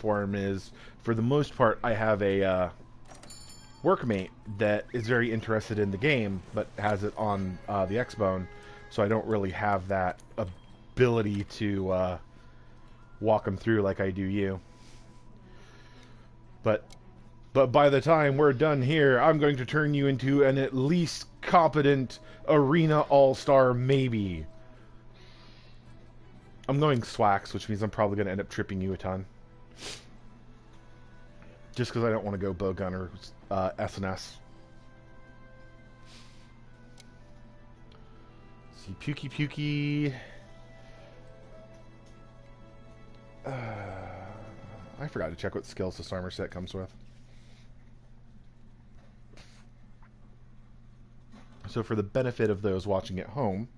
for him is, for the most part, I have a workmate that is very interested in the game, but has it on the Xbone, so I don't really have that ability to walk him through like I do you. But by the time we're done here, I'm going to turn you into an at least competent arena all-star, maybe. I'm going Swax, which means I'm probably going to end up tripping you a ton. Just because I don't want to go Bowgun or SNS. See, Pukey Pukey. I forgot to check what skills this armor set comes with. So for the benefit of those watching at home,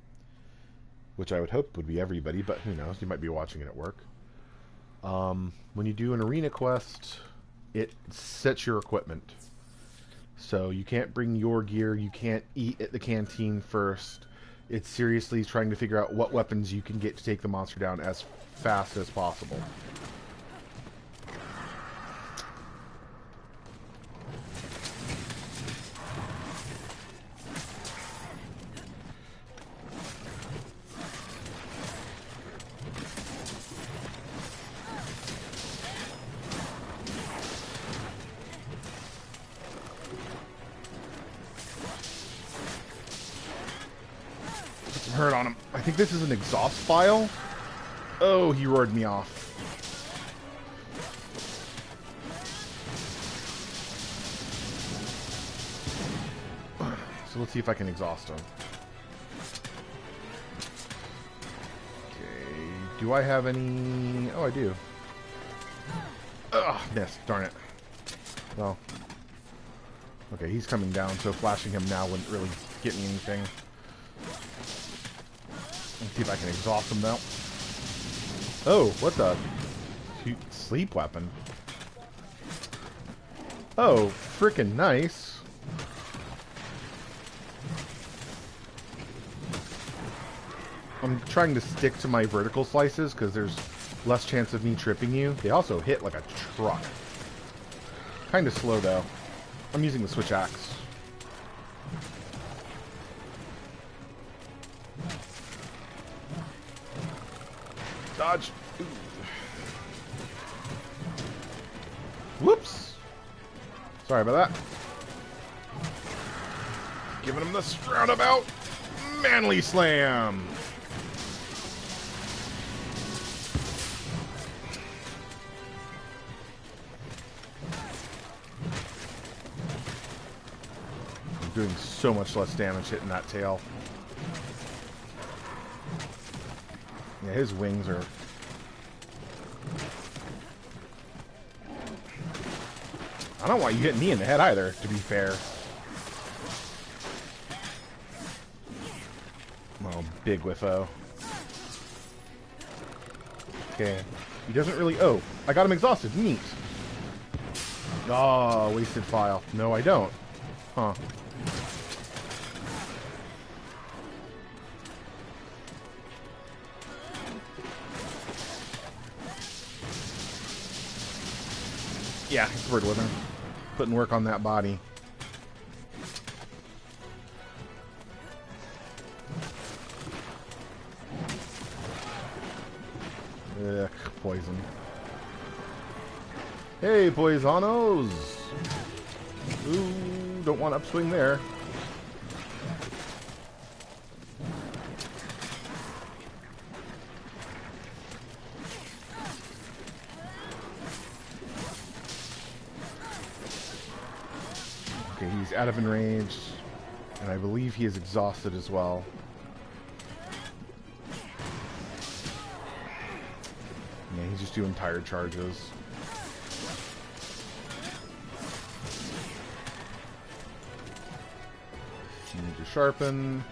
which I would hope would be everybody, but who knows, you might be watching it at work. When you do an arena quest, it sets your equipment. So you can't bring your gear, you can't eat at the canteen first. It's seriously trying to figure out what weapons you can get to take the monster down as fast as possible. Hurt on him. I think this is an exhaust file. Oh, he roared me off. So let's see if I can exhaust him. Okay. Do I have any... Oh, I do. Ugh, missed. Darn it. Well. Okay, he's coming down, so flashing him now wouldn't really get me anything. Let's see if I can exhaust him though. Oh, what the? Sleep weapon. Oh, freaking nice. I'm trying to stick to my vertical slices because there's less chance of me tripping you. They also hit like a truck. Kind of slow though. I'm using the switch axe. Dodge. Ooh. Whoops. Sorry about that. Giving him the roundabout manly slam. I'm doing so much less damage hitting that tail. Yeah, his wings are... I don't want you hitting me in the head either, to be fair. Oh, big whiffo. Okay. He doesn't really... Oh, I got him exhausted. Neat. Oh, wasted file. No, I don't. Huh. Yeah, it's bird with him. Putting work on that body. Ugh, poison. Hey, Poisonos! Ooh, don't want upswing there. Okay, he's out of range, and I believe he is exhausted as well. Yeah, he's just doing tired charges. Need to sharpen.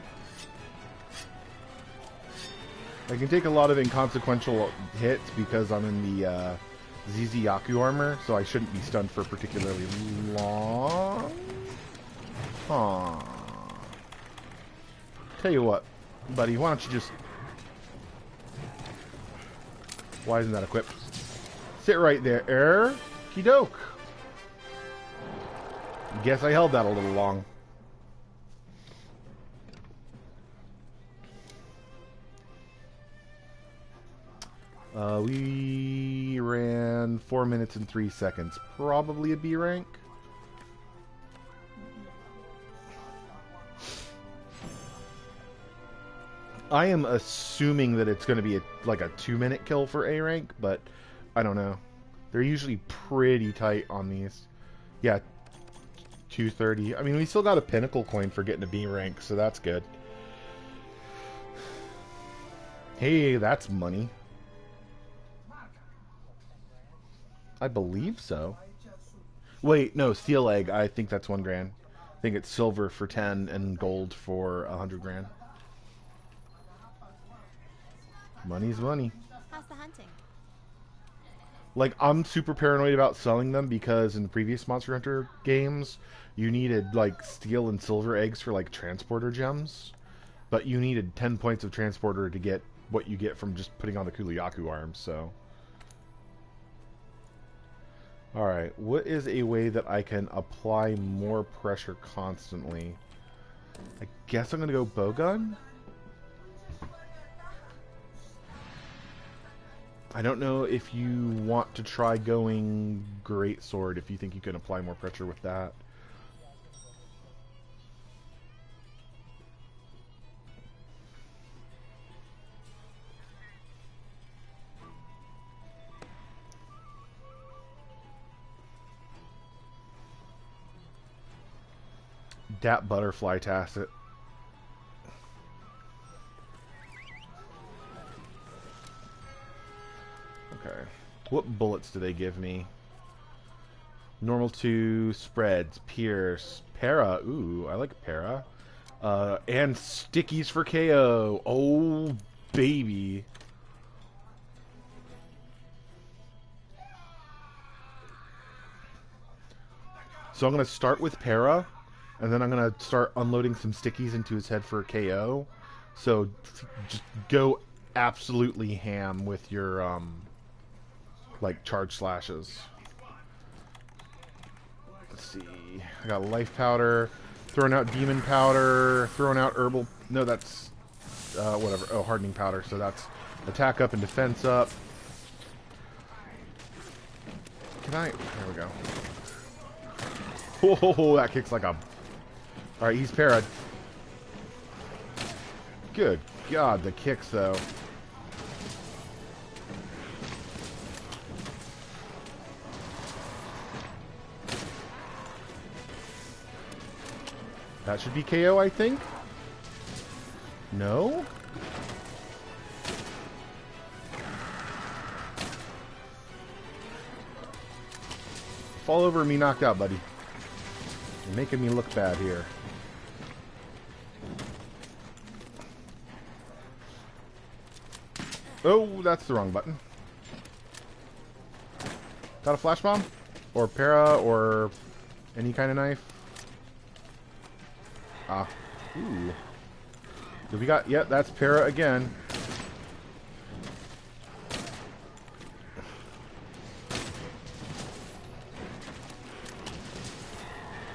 I can take a lot of inconsequential hits because I'm in the ZZ Yaku armor, so I shouldn't be stunned for particularly long. Aww. Tell you what, buddy, why don't you just... Why isn't that equipped? Sit right there. Doke. Guess I held that a little long. We ran 4 minutes and 3 seconds. Probably a B rank. I am assuming that it's going to be like a 2-minute kill for A rank, but I don't know. They're usually pretty tight on these. Yeah, 230. I mean, we still got a pinnacle coin for getting a B rank, so that's good. Hey, that's money. I believe so. Wait, no, steel egg. I think that's 1 grand. I think it's silver for 10 and gold for 100 grand. Money's money. How's the hunting? Like, I'm super paranoid about selling them because in the previous Monster Hunter games, you needed, like, steel and silver eggs for, like, transporter gems. But you needed 10 points of transporter to get what you get from just putting on the Kuliaku arms, so... Alright, what is a way that I can apply more pressure constantly? I guess I'm going to go bowgun? I don't know if you want to try going greatsword, if you think you can apply more pressure with that. Dat butterfly tacit. Okay. What bullets do they give me? Normal 2, spreads, pierce, para. Ooh, I like para. And stickies for KO. Oh, baby. So I'm going to start with para, and then I'm going to start unloading some stickies into his head for KO. So just go absolutely ham with your, like, charge slashes. Let's see. I got life powder, throwing out demon powder, throwing out herbal... No, that's... whatever. Oh, hardening powder. So that's attack up and defense up. Can I... There we go. Oh, that kicks like a... Alright, he's parried. Good God, the kicks, though. That should be KO, I think. No? Fall over and be knocked out, buddy. You're making me look bad here. Oh, that's the wrong button. Got a flash bomb? Or para, or any kind of knife? Ah. Ooh. So we got... Yep, that's para again.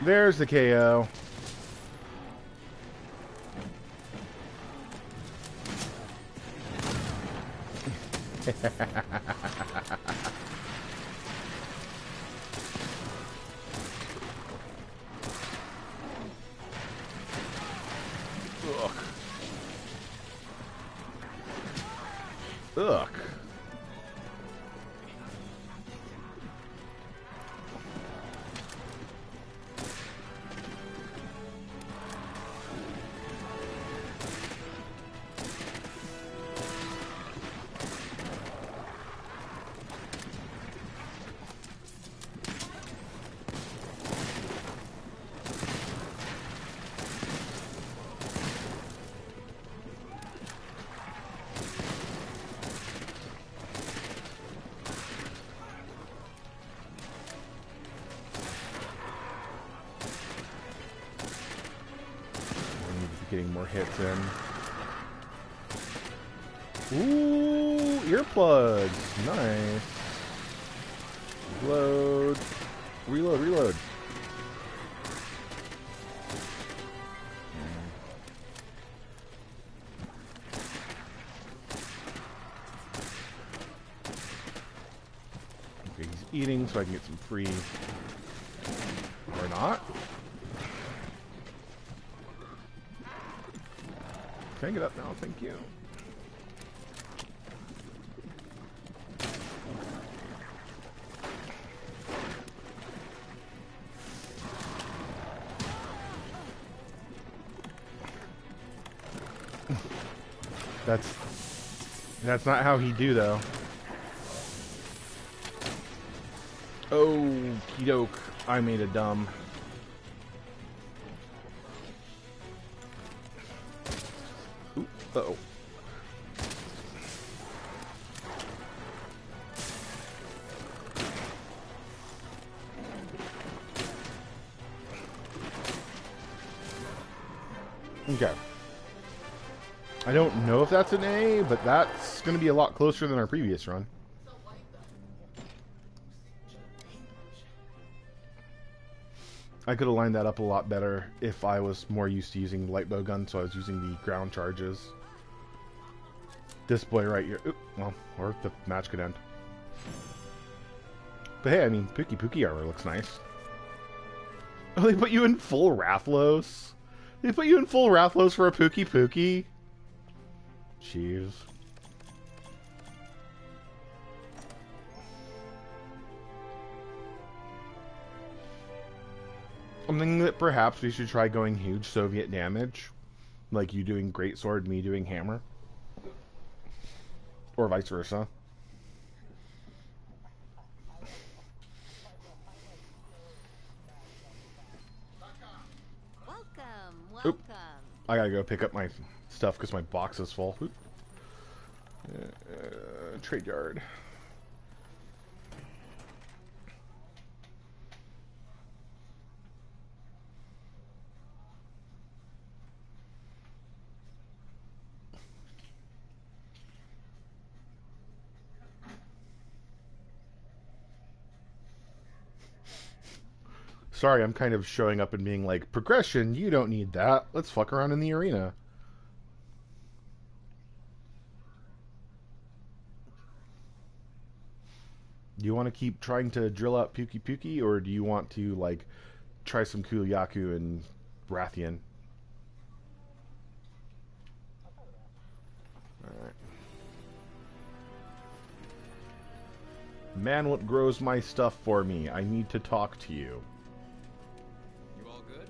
There's the KO. Ugh. Ugh. Getting more hits in. Ooh, earplugs. Nice. Load. Reload, reload. Okay, he's eating so I can get some free... Or not. Can I get up now? Thank you. That's not how he do though. Okie doke. I made a dumb. Ooh, uh-oh. Okay. I don't know if that's an A, but that's going to be a lot closer than our previous run. I could have lined that up a lot better if I was more used to using light bow gun, so I was using the ground charges. This boy right here. Oop, well, or the match could end. But hey, I mean, Pookie armor looks nice. Oh, they put you in full Rathlos? They put you in full Rathlos for a Pookie? Jeez. I'm thinking that perhaps we should try going huge Soviet damage. Like you doing great sword, me doing hammer. Or vice versa. Welcome. Oop. I gotta go pick up my stuff because my box is full. Trade yard. Sorry, I'm kind of showing up and being like, progression, you don't need that. Let's fuck around in the arena. Do you want to keep trying to drill out Pookie, or do you want to, like, try some Kuliaku and Rathian? Alright. Man, what grows my stuff for me? I need to talk to you. You all good?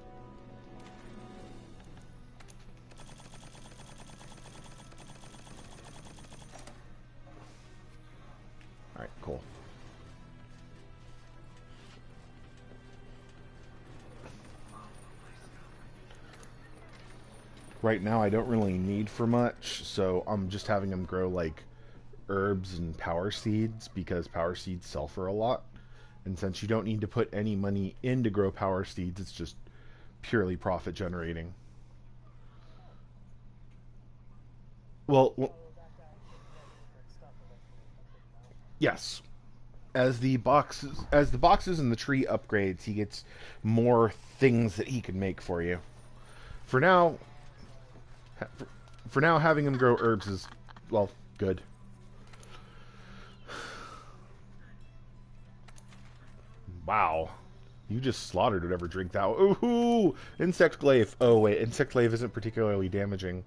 Alright, cool. Right now I don't really need for much, so I'm just having them grow like herbs and power seeds because power seeds sell for a lot. And since you don't need to put any money in to grow power seeds, it's just purely profit generating. Well, yes. As the boxes in the tree upgrades, he gets more things that he can make for you. For now, having him grow herbs is, well, good. Wow. You just slaughtered whatever drink that was. Ooh! Insect glaive. Oh, wait. Insect glaive isn't particularly damaging.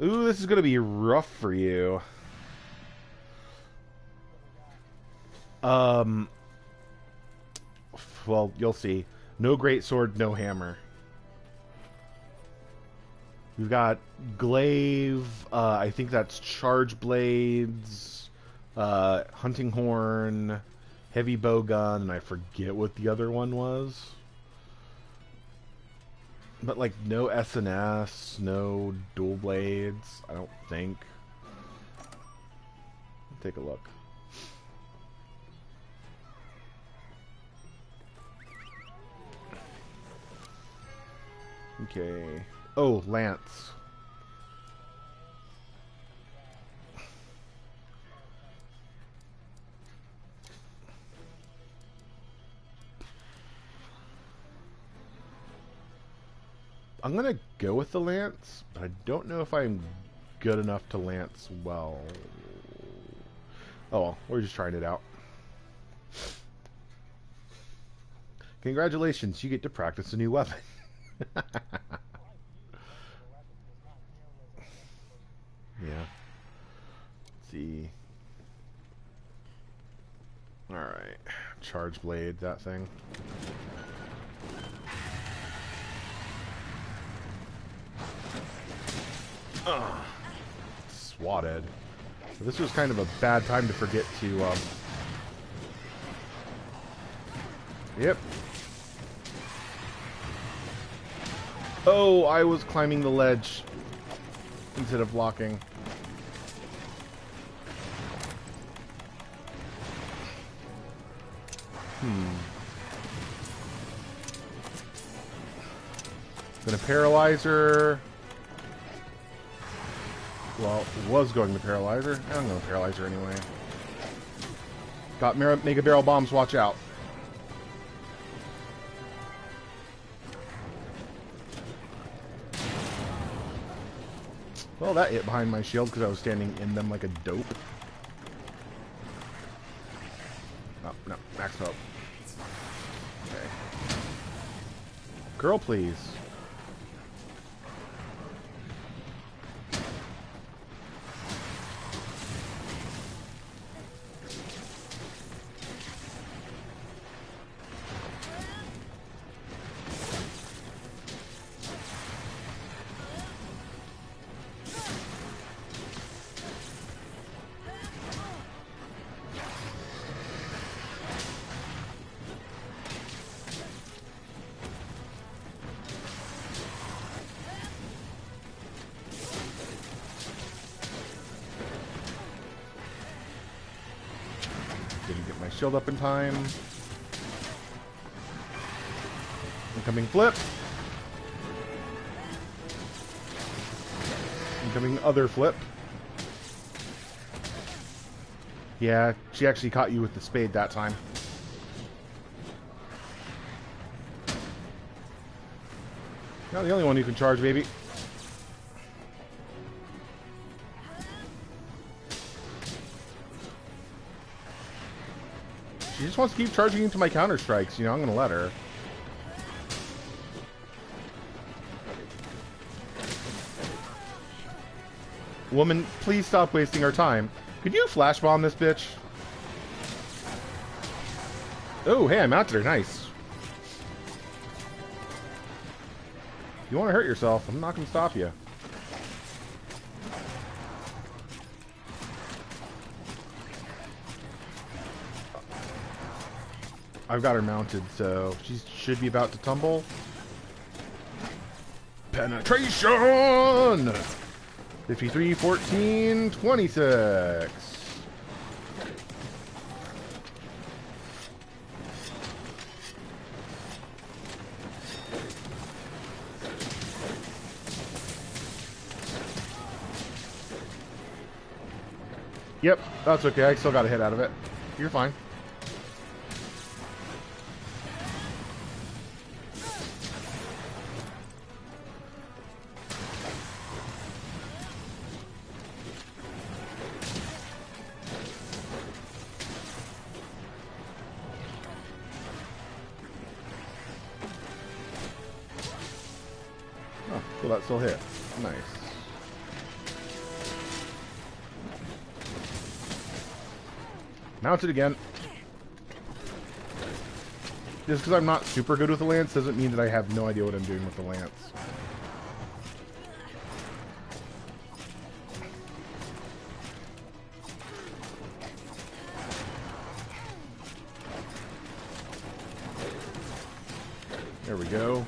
Ooh, this is going to be rough for you. Well, you'll see. No great sword, no hammer. We've got glaive. I think that's charge blades. Hunting horn. Heavy bow gun, and I forget what the other one was. But like no SNS, no dual blades, I don't think. Take a look. Okay. Oh, lance. I'm gonna go with the lance, but I don't know if I'm good enough to lance well. Oh well, we're just trying it out. Congratulations, you get to practice a new weapon. Yeah. Let's see. Alright. Charge blade, that thing. Swatted. So this was kind of a bad time to forget to, Yep. Oh, I was climbing the ledge instead of blocking. Gonna paralyze her. Well, was going to paralyze her. I'm gonna paralyze her anyway. Got Mega Barrel Bombs, watch out. Well, that hit behind my shield because I was standing in them like a dope. Oh, no. Max hope. Okay. Girl, please. Didn't get my shield up in time. Incoming flip. Incoming other flip. Yeah, she actually caught you with the spade that time. Not the only one who can charge, baby. She just wants to keep charging into my counter strikes, you know, I'm gonna let her. Woman, please stop wasting our time. Could you flash bomb this bitch? Oh, hey, I mounted her, nice. If you want to hurt yourself, I'm not gonna stop you. I've got her mounted, so she should be about to tumble. Penetration! 53, 14, 26. Yep, that's okay. I still got a hit out of it. You're fine. Oh, so that still hit. Nice. Mounted again. Just because I'm not super good with the lance doesn't mean that I have no idea what I'm doing with the lance. There we go.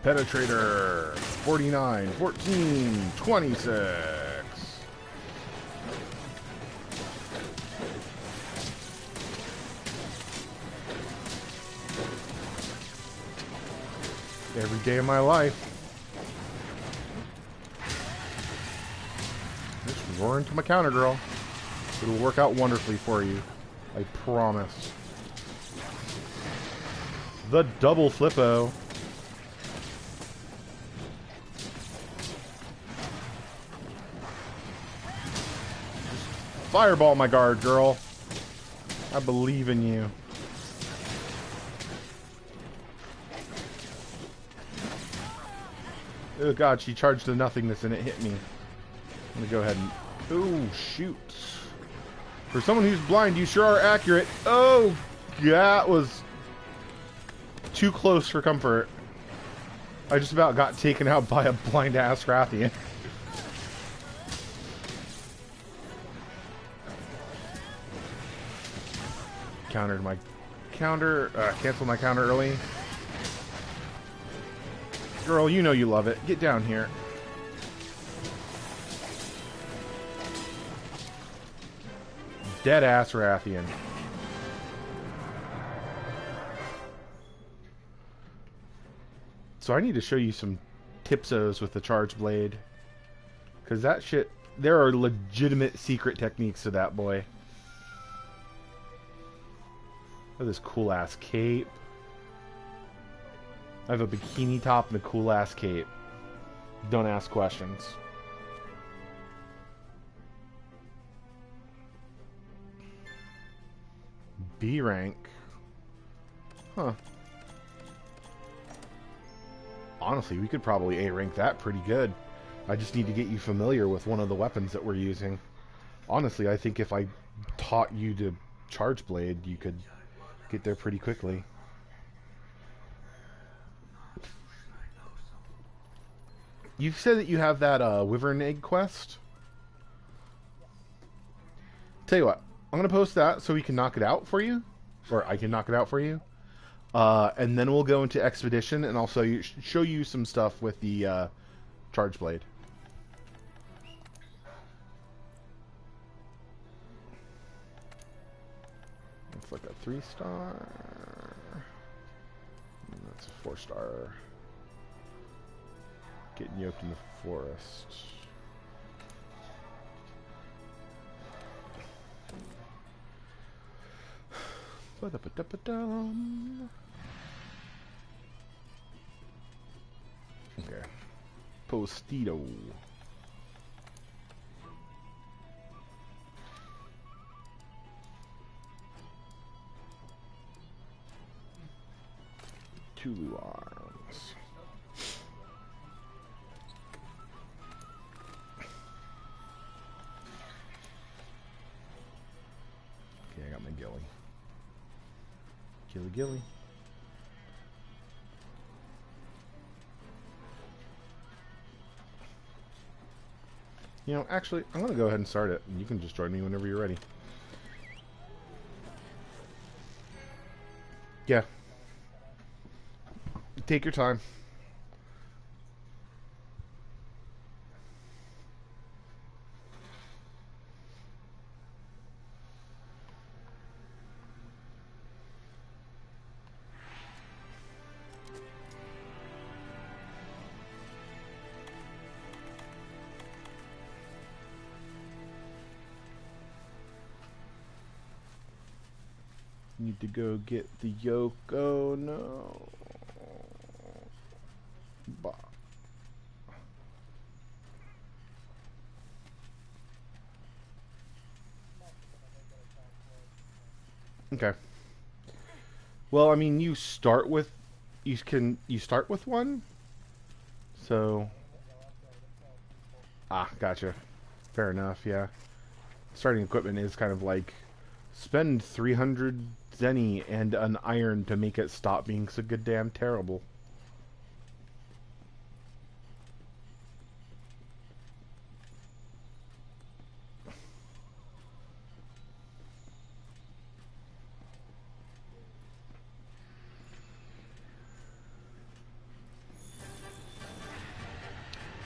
Penetrator. 49, 14, 26. Every day of my life. Just roar into my counter, girl. It'll work out wonderfully for you. I promise. The double flippo. Fireball my guard, girl. I believe in you. Oh god, she charged to nothingness and it hit me. I'm gonna go ahead and... Oh, shoot. For someone who's blind, you sure are accurate. Oh, that was too close for comfort. I just about got taken out by a blind-ass Rathian. Countered my counter. Canceled my counter early. Girl, you know you love it. Get down here. Dead-ass Rathian. So I need to show you some tipsos with the charge blade. Because that shit... There are legitimate secret techniques to that boy. Look at this cool-ass cape. I have a bikini top and a cool-ass cape. Don't ask questions. B rank. Huh. Honestly, we could probably A rank that pretty good. I just need to get you familiar with one of the weapons that we're using. Honestly, I think if I taught you to charge blade, you could get there pretty quickly. You've said that you have that Wyvern Egg quest. Tell you what, I'm going to post that so we can knock it out for you. Or I can knock it out for you. And then we'll go into Expedition and I'll show you some stuff with the Charge Blade. Looks like a 3-star. That's a 4-star. Getting yoked in the forest. Okay. Postito. Tulu arms. Okay, I got my ghillie. Ghillie. You know, actually, I'm going to go ahead and start it, and you can just join me whenever you're ready. Yeah. Take your time. Need to go get the yoke. Oh no. Bah. Okay. Well, I mean, you start with start with one. So gotcha. Fair enough, yeah. Starting equipment is kind of like spend 300 zenny and an iron to make it stop being so goddamn terrible.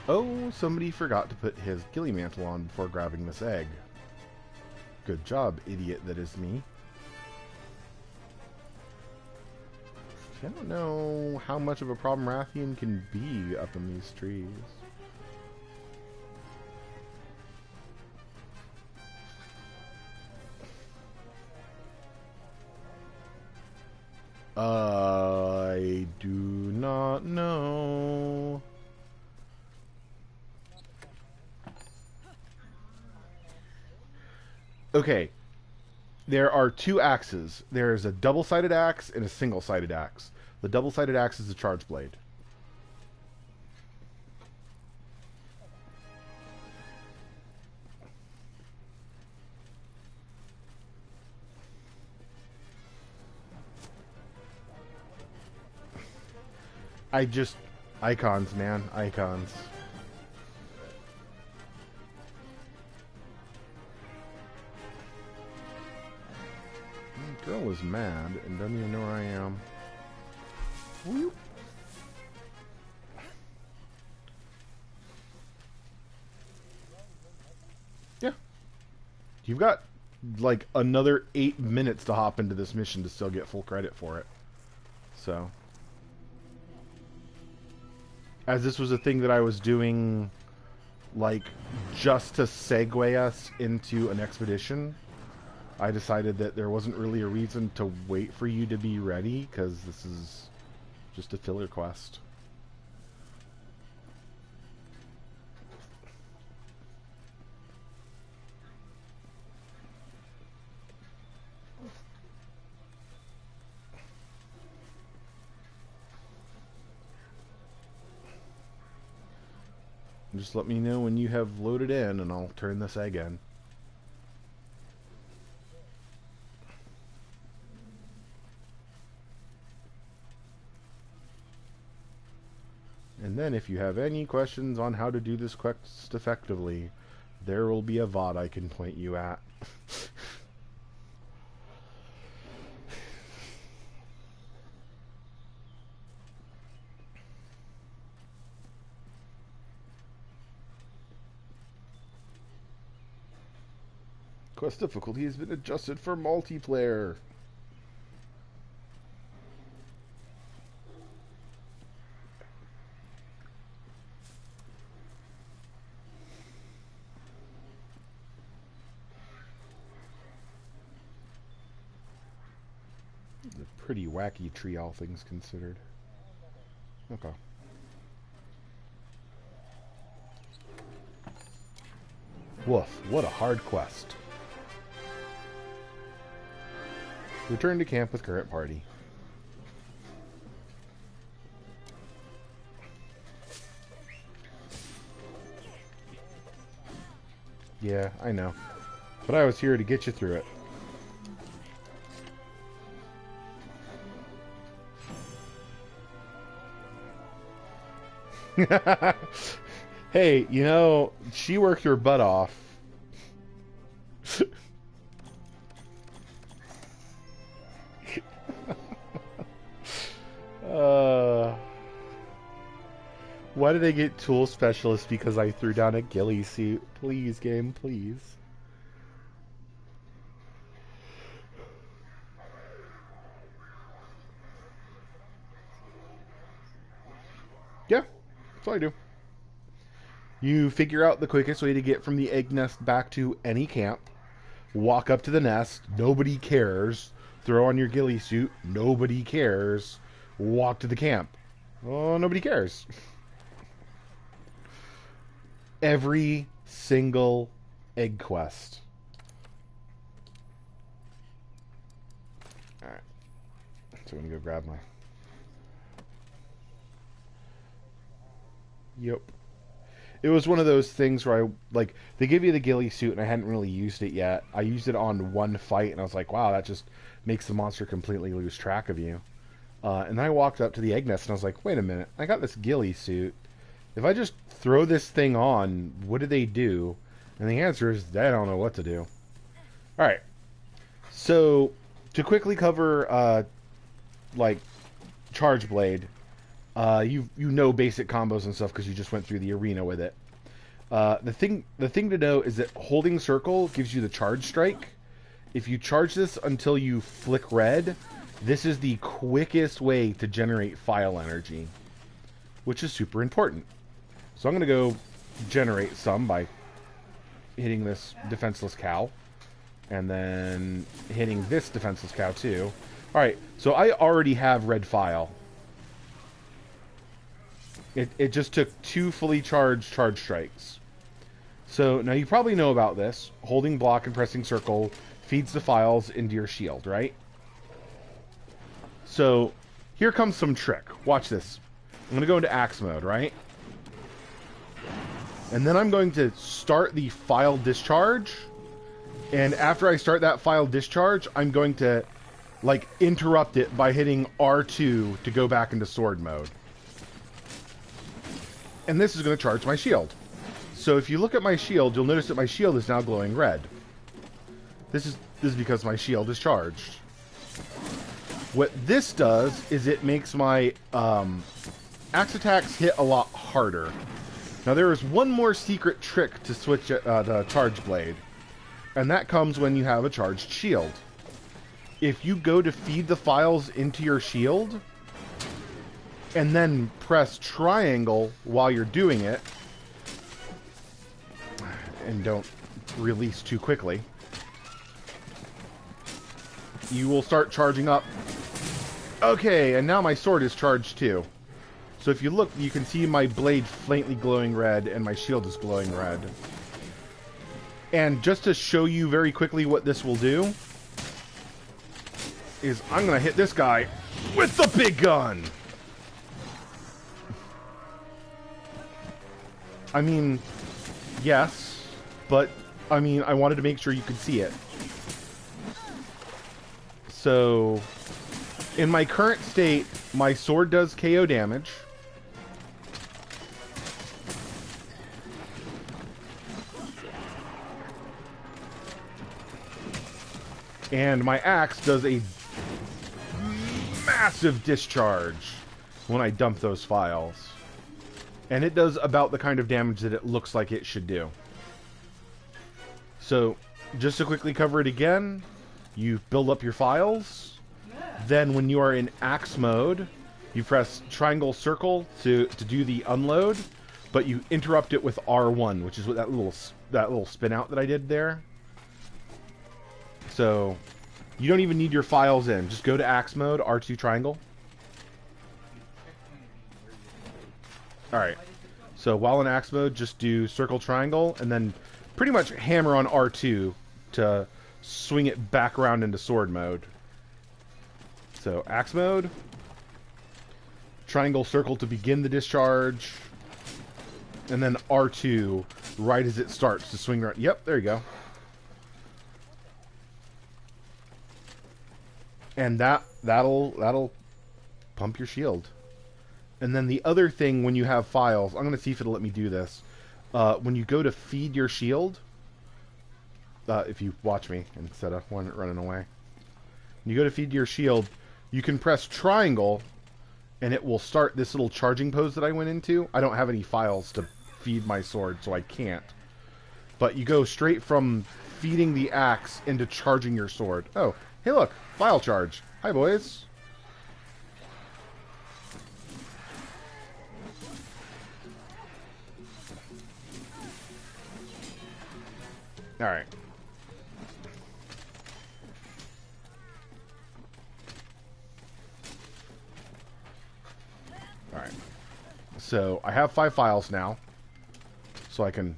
Oh, somebody forgot to put his ghillie mantle on before grabbing this egg. Good job, idiot that is me. I don't know how much of a problem Rathian can be up in these trees. I do not know. Okay, there are two axes. There's a double-sided axe and a single-sided axe. The double-sided axe is the charge blade. I just... Icons, man. Icons. Girl is mad and doesn't even know where I am. Whoop. Yeah. You've got like another 8 minutes to hop into this mission to still get full credit for it. So, as this was a thing that I was doing like just to segue us into an expedition, I decided that there wasn't really a reason to wait for you to be ready, because this is just a filler quest. Just let me know when you have loaded in and I'll turn this egg in. And then if you have any questions on how to do this quest effectively, there will be a VOD I can point you at. Quest difficulty has been adjusted for multiplayer. It's a pretty wacky tree, all things considered. Okay. Woof, what a hard quest. Return to camp with current party. Yeah, I know. But I was here to get you through it. Hey, you know, she worked her butt off. Why did I get tool specialist? Because I threw down a ghillie suit. Please, game, please. Yeah, that's all I do. You figure out the quickest way to get from the egg nest back to any camp. Walk up to the nest. Nobody cares. Throw on your ghillie suit. Nobody cares. Walk to the camp. Oh, nobody cares. Every single egg quest. Alright. So I'm going to go grab my... Yep. It was one of those things where like, they give you the ghillie suit and I hadn't really used it yet. I used it on one fight and I was like, wow, that just makes the monster completely lose track of you. And then I walked up to the egg nest and I was like, wait a minute, I got this ghillie suit. If I just throw this thing on, what do they do? And the answer is, I don't know what to do. Alright. So, to quickly cover, like, Charge Blade, you know basic combos and stuff because you just went through the arena with it. The thing to know is that holding circle gives you the charge strike. If you charge this until you flick red, this is the quickest way to generate file energy, which is super important. So I'm going to go generate some by hitting this defenseless cow, and then hitting this defenseless cow too. Alright, so I already have red file. It just took 2 fully charged charge strikes. So now you probably know about this. Holding block and pressing circle feeds the files into your shield, right? So here comes some trick. Watch this. I'm going to go into axe mode, right? And then I'm going to start the file discharge. And after I start that file discharge, I'm going to, like, interrupt it by hitting R2 to go back into sword mode. And this is going to charge my shield. So if you look at my shield, you'll notice that my shield is now glowing red. This is because my shield is charged. What this does is it makes my axe attacks hit a lot harder. Now there is one more secret trick to switch the charge blade, and that comes when you have a charged shield. If you go to feed the files into your shield, and then press triangle while you're doing it, and don't release too quickly, you will start charging up. Okay, and now my sword is charged too. So if you look, you can see my blade faintly glowing red, and my shield is glowing red. And just to show you very quickly what this will do, is I'm going to hit this guy with the big gun! I mean, yes, but, I mean, I wanted to make sure you could see it. So, in my current state, my sword does KO damage. And my axe does a massive discharge when I dump those files. And it does about the kind of damage that it looks like it should do. So, just to quickly cover it again, you build up your files. Then when you are in axe mode, you press triangle circle to do the unload, but you interrupt it with R1, which is what that little spin out that I did there. So, you don't even need your files in. Just go to axe mode, R2 triangle. Alright. So, while in axe mode, just do circle triangle, and then pretty much hammer on R2 to swing it back around into sword mode. So, axe mode. Triangle circle to begin the discharge. And then R2 right as it starts to swing around. Yep, there you go. And that'll pump your shield. And then the other thing when you have files, I'm going to see if it'll let me do this. When you go to feed your shield, if you watch me instead of running away. When you go to feed your shield, you can press triangle, and it will start this little charging pose that I went into. I don't have any files to feed my sword, so I can't. But you go straight from feeding the axe into charging your sword. Oh, hey look, file charge. Hi boys. Alright. Alright. So, I have 5 files now. So I can,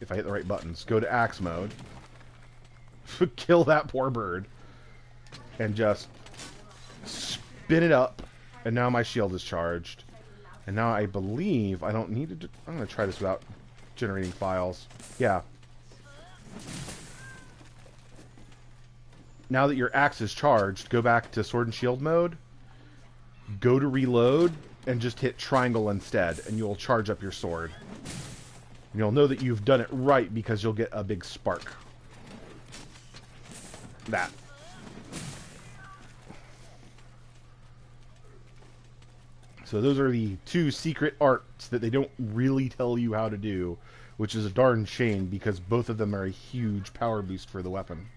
if I hit the right buttons, go to axe mode. Kill that poor bird. And just spin it up. And now my shield is charged. And now I believe I don't need to... I'm going to try this without generating files. Yeah. Now that your axe is charged, go back to sword and shield mode. Go to reload. And just hit triangle instead. And you'll charge up your sword. And you'll know that you've done it right because you'll get a big spark. That. So those are the 2 secret arts that they don't really tell you how to do, which is a darn shame because both of them are a huge power boost for the weapon.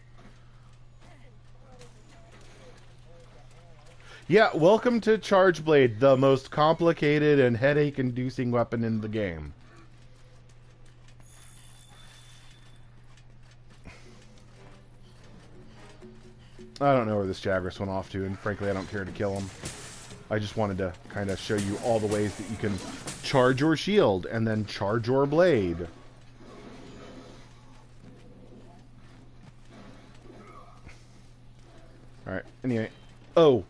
Yeah, welcome to Charge Blade, the most complicated and headache-inducing weapon in the game. I don't know where this Jagras went off to, and frankly I don't care to kill him. I just wanted to kind of show you all the ways that you can charge your shield, and then charge your blade. Alright, anyway. Oh,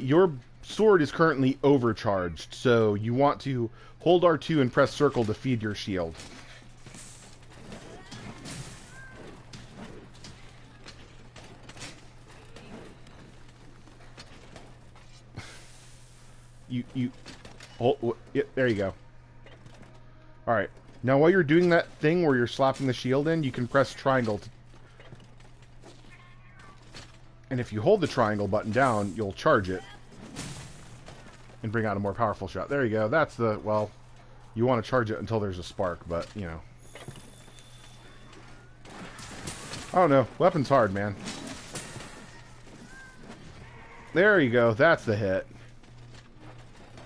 your sword is currently overcharged, so you want to hold R2 and press circle to feed your shield. There you go. Alright. Now while you're doing that thing where you're slapping the shield in, you can press triangle. And if you hold the triangle button down, you'll charge it. And bring out a more powerful shot. There you go. That's the, well, you want to charge it until there's a spark, but, you know. I don't know. Weapon's hard, man. There you go. That's the hit.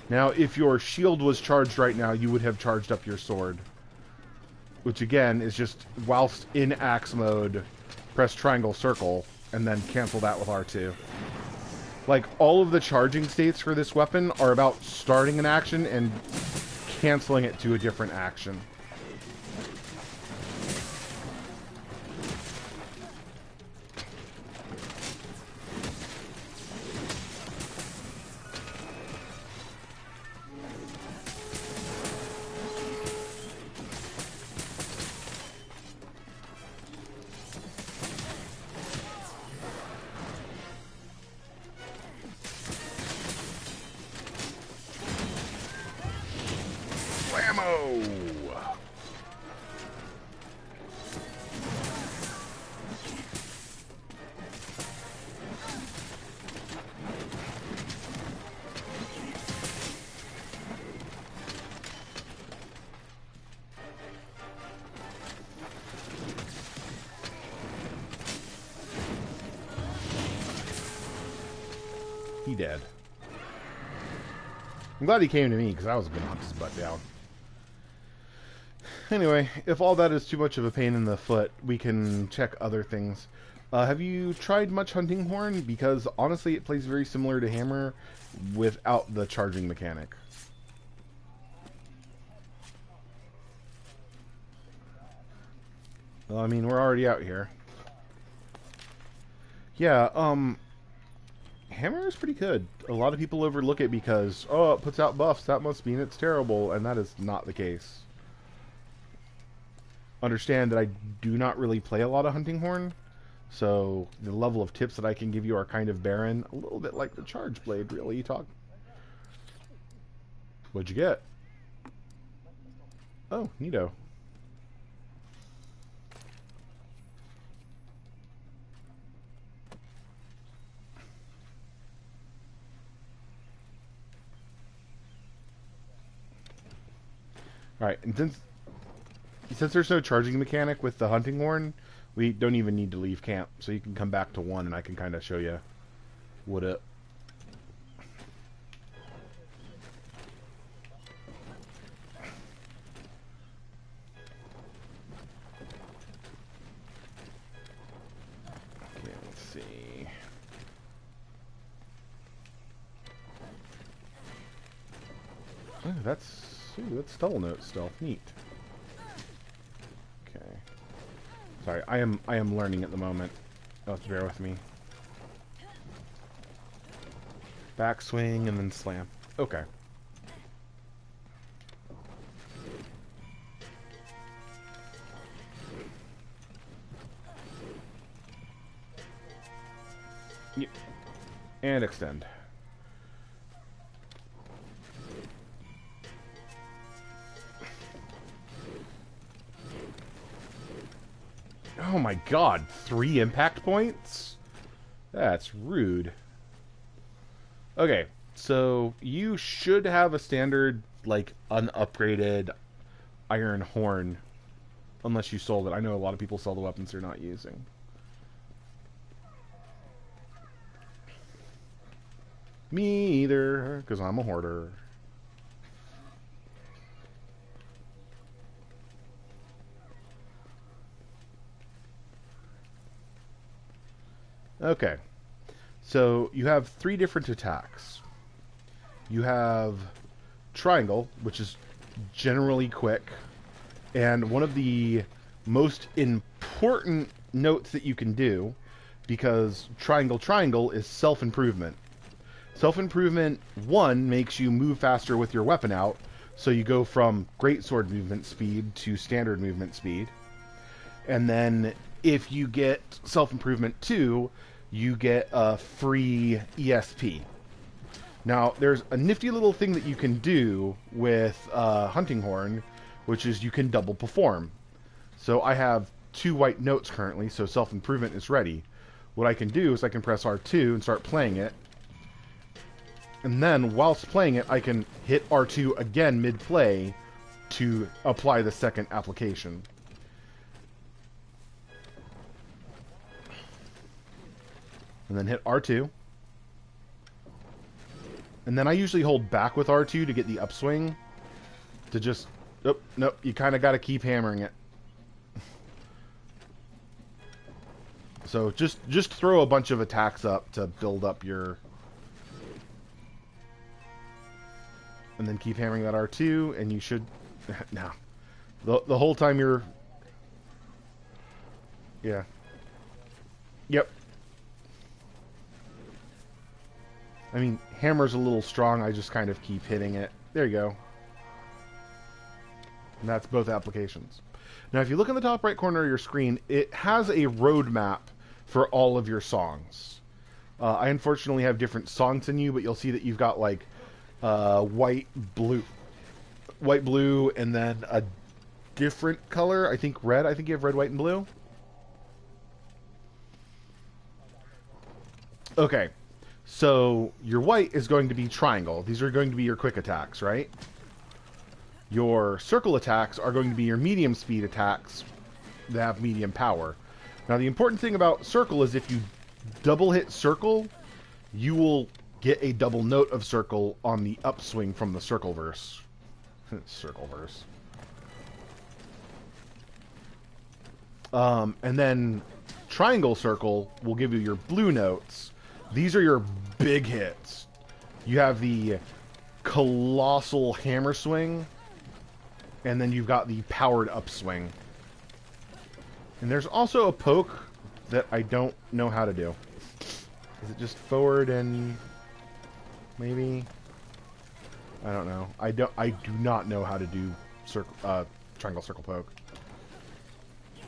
Now, if your shield was charged right now, you would have charged up your sword. Which, again, is just, whilst in axe mode, press triangle circle, and then cancel that with R2. Like, all of the charging states for this weapon are about starting an action and canceling it to a different action. He dead. I'm glad he came to me, because I was going to hunt his butt down. Anyway, if all that is too much of a pain in the foot, we can check other things. Have you tried much Hunting Horn? Because, honestly, it plays very similar to Hammer without the charging mechanic. Well, I mean, we're already out here. Yeah, Hammer is pretty good. A lot of people overlook it because, oh, it puts out buffs, that must mean it's terrible, and that is not the case. Understand that I do not really play a lot of Hunting Horn, so the level of tips that I can give you are kind of barren. A little bit like the Charge Blade, really. What'd you get? Oh, neato. Alright, and since there's no charging mechanic with the Hunting Horn, we don't even need to leave camp. So you can come back to 1 and I can kind of show you what it... Okay, let's see... Oh, that's double note stealth. Neat. Okay. Sorry, I am learning at the moment. You'll have to bear with me. Backswing and then slam. Okay. Yep. And extend. Oh my god, 3 impact points? That's rude. Okay, so you should have a standard, like, unupgraded iron horn. Unless you sold it. I know a lot of people sell the weapons they're not using. Me either, because I'm a hoarder. Okay, so you have 3 different attacks. You have triangle, which is generally quick, and one of the most important notes that you can do, because triangle triangle is self-improvement. Self-improvement 1 makes you move faster with your weapon out, so you go from greatsword movement speed to standard movement speed. And then if you get self-improvement 2, you get a free ESP. Now, there's a nifty little thing that you can do with Hunting Horn, which is you can double perform. So I have 2 white notes currently, so self-improvement is ready. What I can do is I can press R2 and start playing it. And then, whilst playing it, I can hit R2 again mid-play to apply the second application. And then hit R2. And then I usually hold back with R2 to get the upswing. To just... Oh, nope, you kind of got to keep hammering it. So just throw a bunch of attacks up to build up your... And then keep hammering that R2, and you should... No. The whole time you're... Yeah. Yep. I mean, hammer's a little strong, I just kind of keep hitting it. There you go. And that's both applications. Now, if you look in the top right corner of your screen, it has a roadmap for all of your songs. I unfortunately have different songs in you, but you'll see that you've got, like, white, blue, and then a different color. I think red. I think you have red, white, and blue. Okay. So, your white is going to be triangle. These are going to be your quick attacks, right? Your circle attacks are going to be your medium speed attacks that have medium power. Now, the important thing about circle is if you double hit circle, you will get a double note of circle on the upswing from the circle verse. Circle verse. And then triangle circle will give you your blue notes. These are your big hits. You have the colossal hammer swing, and then you've got the powered upswing. And there's also a poke that I don't know how to do. Is it just forward and maybe? I don't know. I do not know how to do triangle circle poke.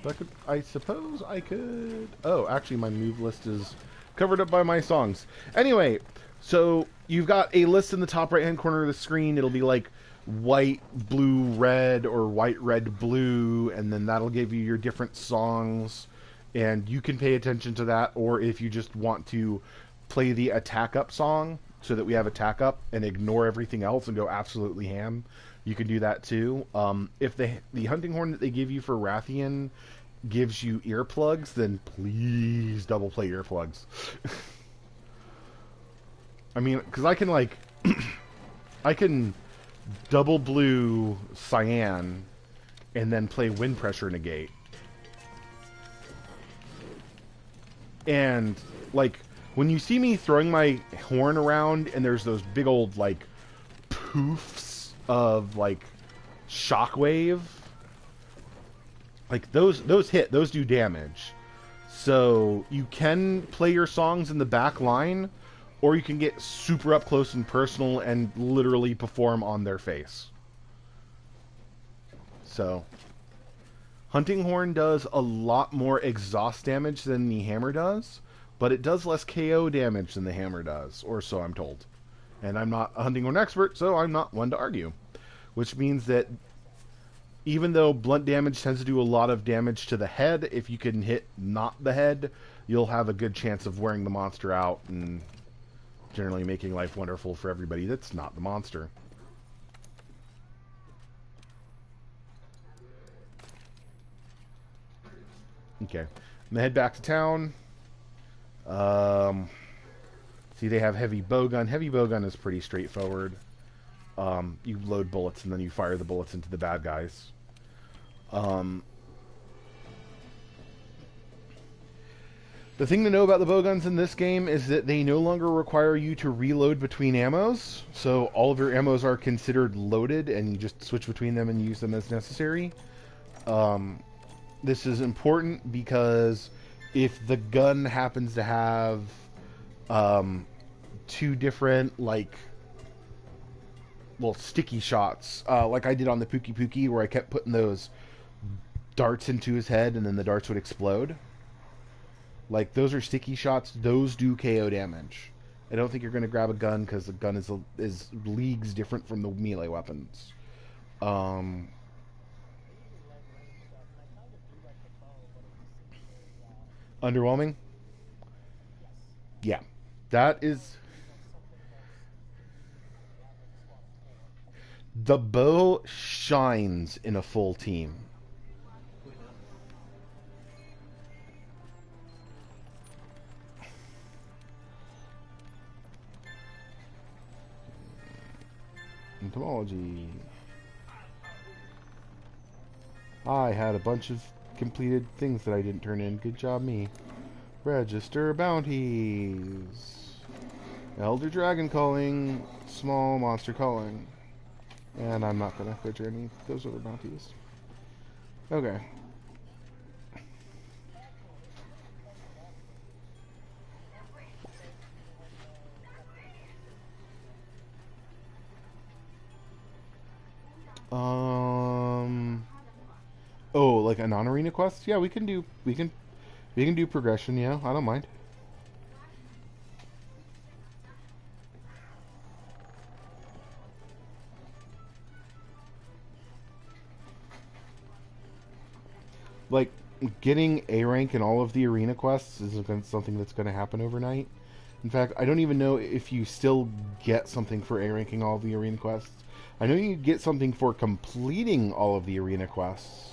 But I suppose I could. Oh, actually, my move list is covered up by my songs. Anyway, so you've got a list in the top right-hand corner of the screen. It'll be like white, blue, red, or white, red, blue, and then that'll give you your different songs. And you can pay attention to that, or if you just want to play the attack up song so that we have attack up and ignore everything else and go absolutely ham, you can do that too. If the hunting horn that they give you for Rathian gives you earplugs, then please double play earplugs. I mean, because I can like I can double blue cyan and then play wind pressure negate. And like when you see me throwing my horn around and there's those big old like poofs of like shockwave, like those hit, those do damage. So you can play your songs in the back line, or you can get super up close and personal and literally perform on their face. So Hunting Horn does a lot more exhaust damage than the hammer does, but it does less KO damage than the hammer does, or so I'm told. And I'm not a Hunting Horn expert, so I'm not one to argue. Which means that even though blunt damage tends to do a lot of damage to the head, if you can hit not the head, you'll have a good chance of wearing the monster out and generally making life wonderful for everybody that's not the monster. Okay, I'm gonna head back to town. See, they have heavy bowgun. Heavy bowgun is pretty straightforward. You load bullets and then you fire the bullets into the bad guys. The thing to know about the bowguns in this game is that they no longer require you to reload between ammos, so all of your ammos are considered loaded, and you just switch between them and use them as necessary. This is important because if the gun happens to have two different, like, well, sticky shots, like I did on the Pookie Pookie, where I kept putting those darts into his head and then the darts would explode. Like, those are sticky shots. Those do KO damage. I don't think you're going to grab a gun because the gun is leagues different from the melee weapons. Underwhelming? Yeah. That is... The bow shines in a full team. Entomology. I had a bunch of completed things that I didn't turn in. Good job, me. Register bounties. Elder Dragon Calling. Small Monster Calling. And I'm not going to butcher any of those other bounties. Okay. Oh, like a non-arena quest? Yeah, we can do progression, yeah. I don't mind. Like, getting A rank in all of the arena quests isn't something that's going to happen overnight. In fact, I don't even know if you still get something for A ranking all of the arena quests. I know you get something for completing all of the arena quests.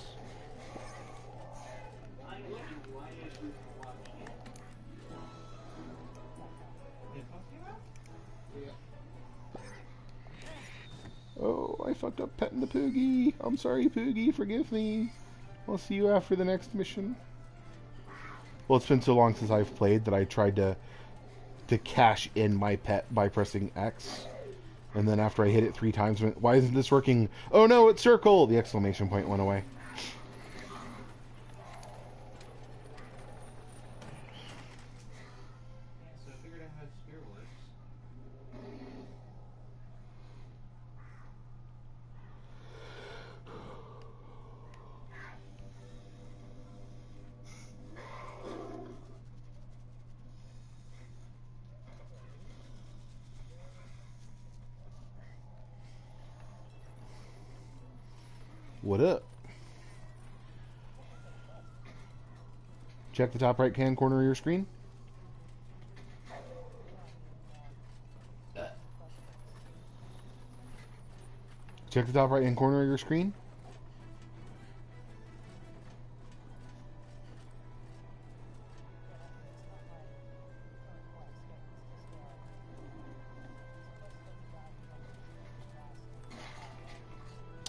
Oh, I fucked up petting the Poogie. I'm sorry, Poogie. Forgive me. I'll see you after the next mission. Well, it's been so long since I've played that I tried to cash in my pet by pressing X. And then after I hit it 3 times, went, why isn't this working? Oh no, it's circle! The exclamation point went away. So I figured out how Spear works. What up? Check the top right hand corner of your screen. Check the top right hand corner of your screen.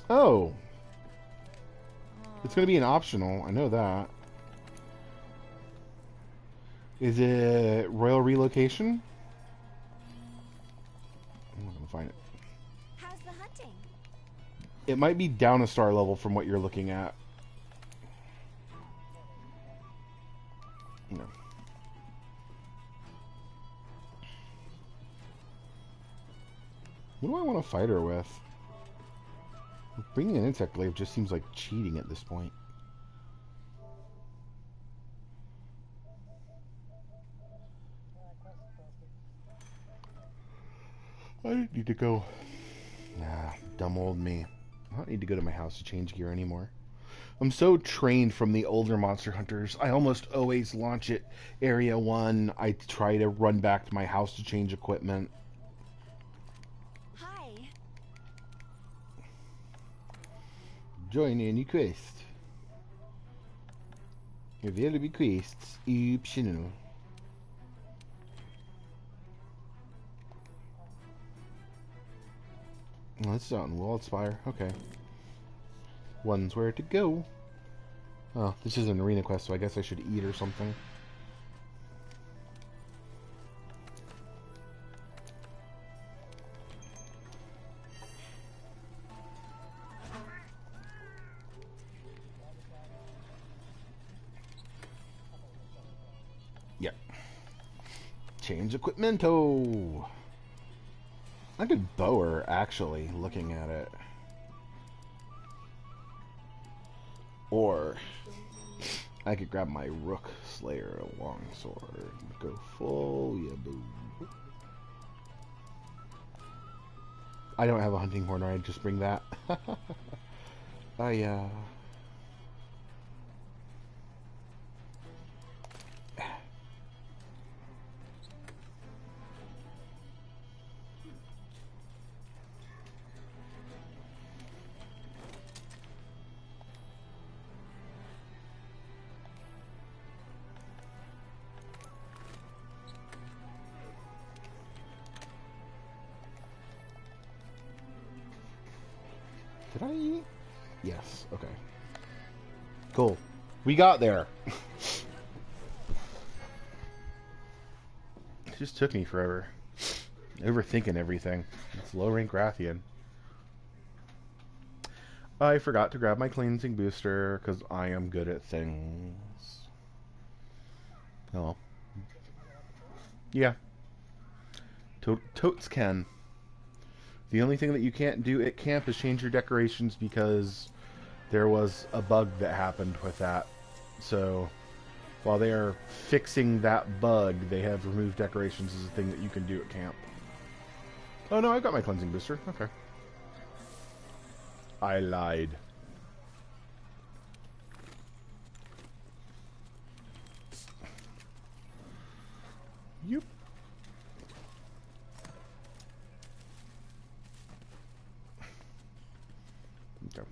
Oh. It's going to be an optional. I know that. Is it Royal Relocation? I'm not going to find it. How's the hunting? It might be down a star level from what you're looking at. No. What do I want to fight her with? Bringing an insect glaive just seems like cheating at this point. I need to go. Nah, dumb old me. I don't need to go to my house to change gear anymore. I'm so trained from the older Monster Hunters. I almost always launch at Area 1. I try to run back to my house to change equipment. Hi. Join any quest. Available quests optional. Oh, that's out in Wildspire. Okay. One's where to go. Oh, this is an arena quest, so I guess I should eat or something. Change equipmento. I could bower, actually, looking at it. Or I could grab my Rook Slayer longsword and go full yaboo. I don't have a hunting horn, I'd just bring that. I, did I eat? Yes, okay. Cool. We got there. It just took me forever. Overthinking everything. It's low rank Rathian. I forgot to grab my cleansing booster because I am good at things. Oh well. Yeah. Totes can. The only thing that you can't do at camp is change your decorations because there was a bug that happened with that. So while they are fixing that bug, they have removed decorations as a thing that you can do at camp. Oh no, I've got my cleansing booster. Okay. I lied. Yep. Okay.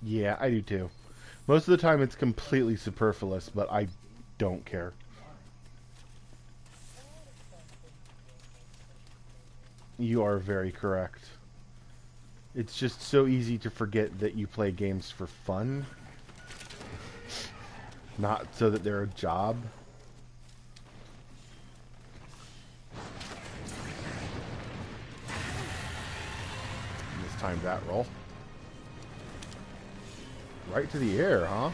Yeah, I do too. Most of the time it's completely superfluous, but I don't care. You are very correct. It's just so easy to forget that you play games for fun, not so that they're a job. Just time that roll. Right to the air, huh?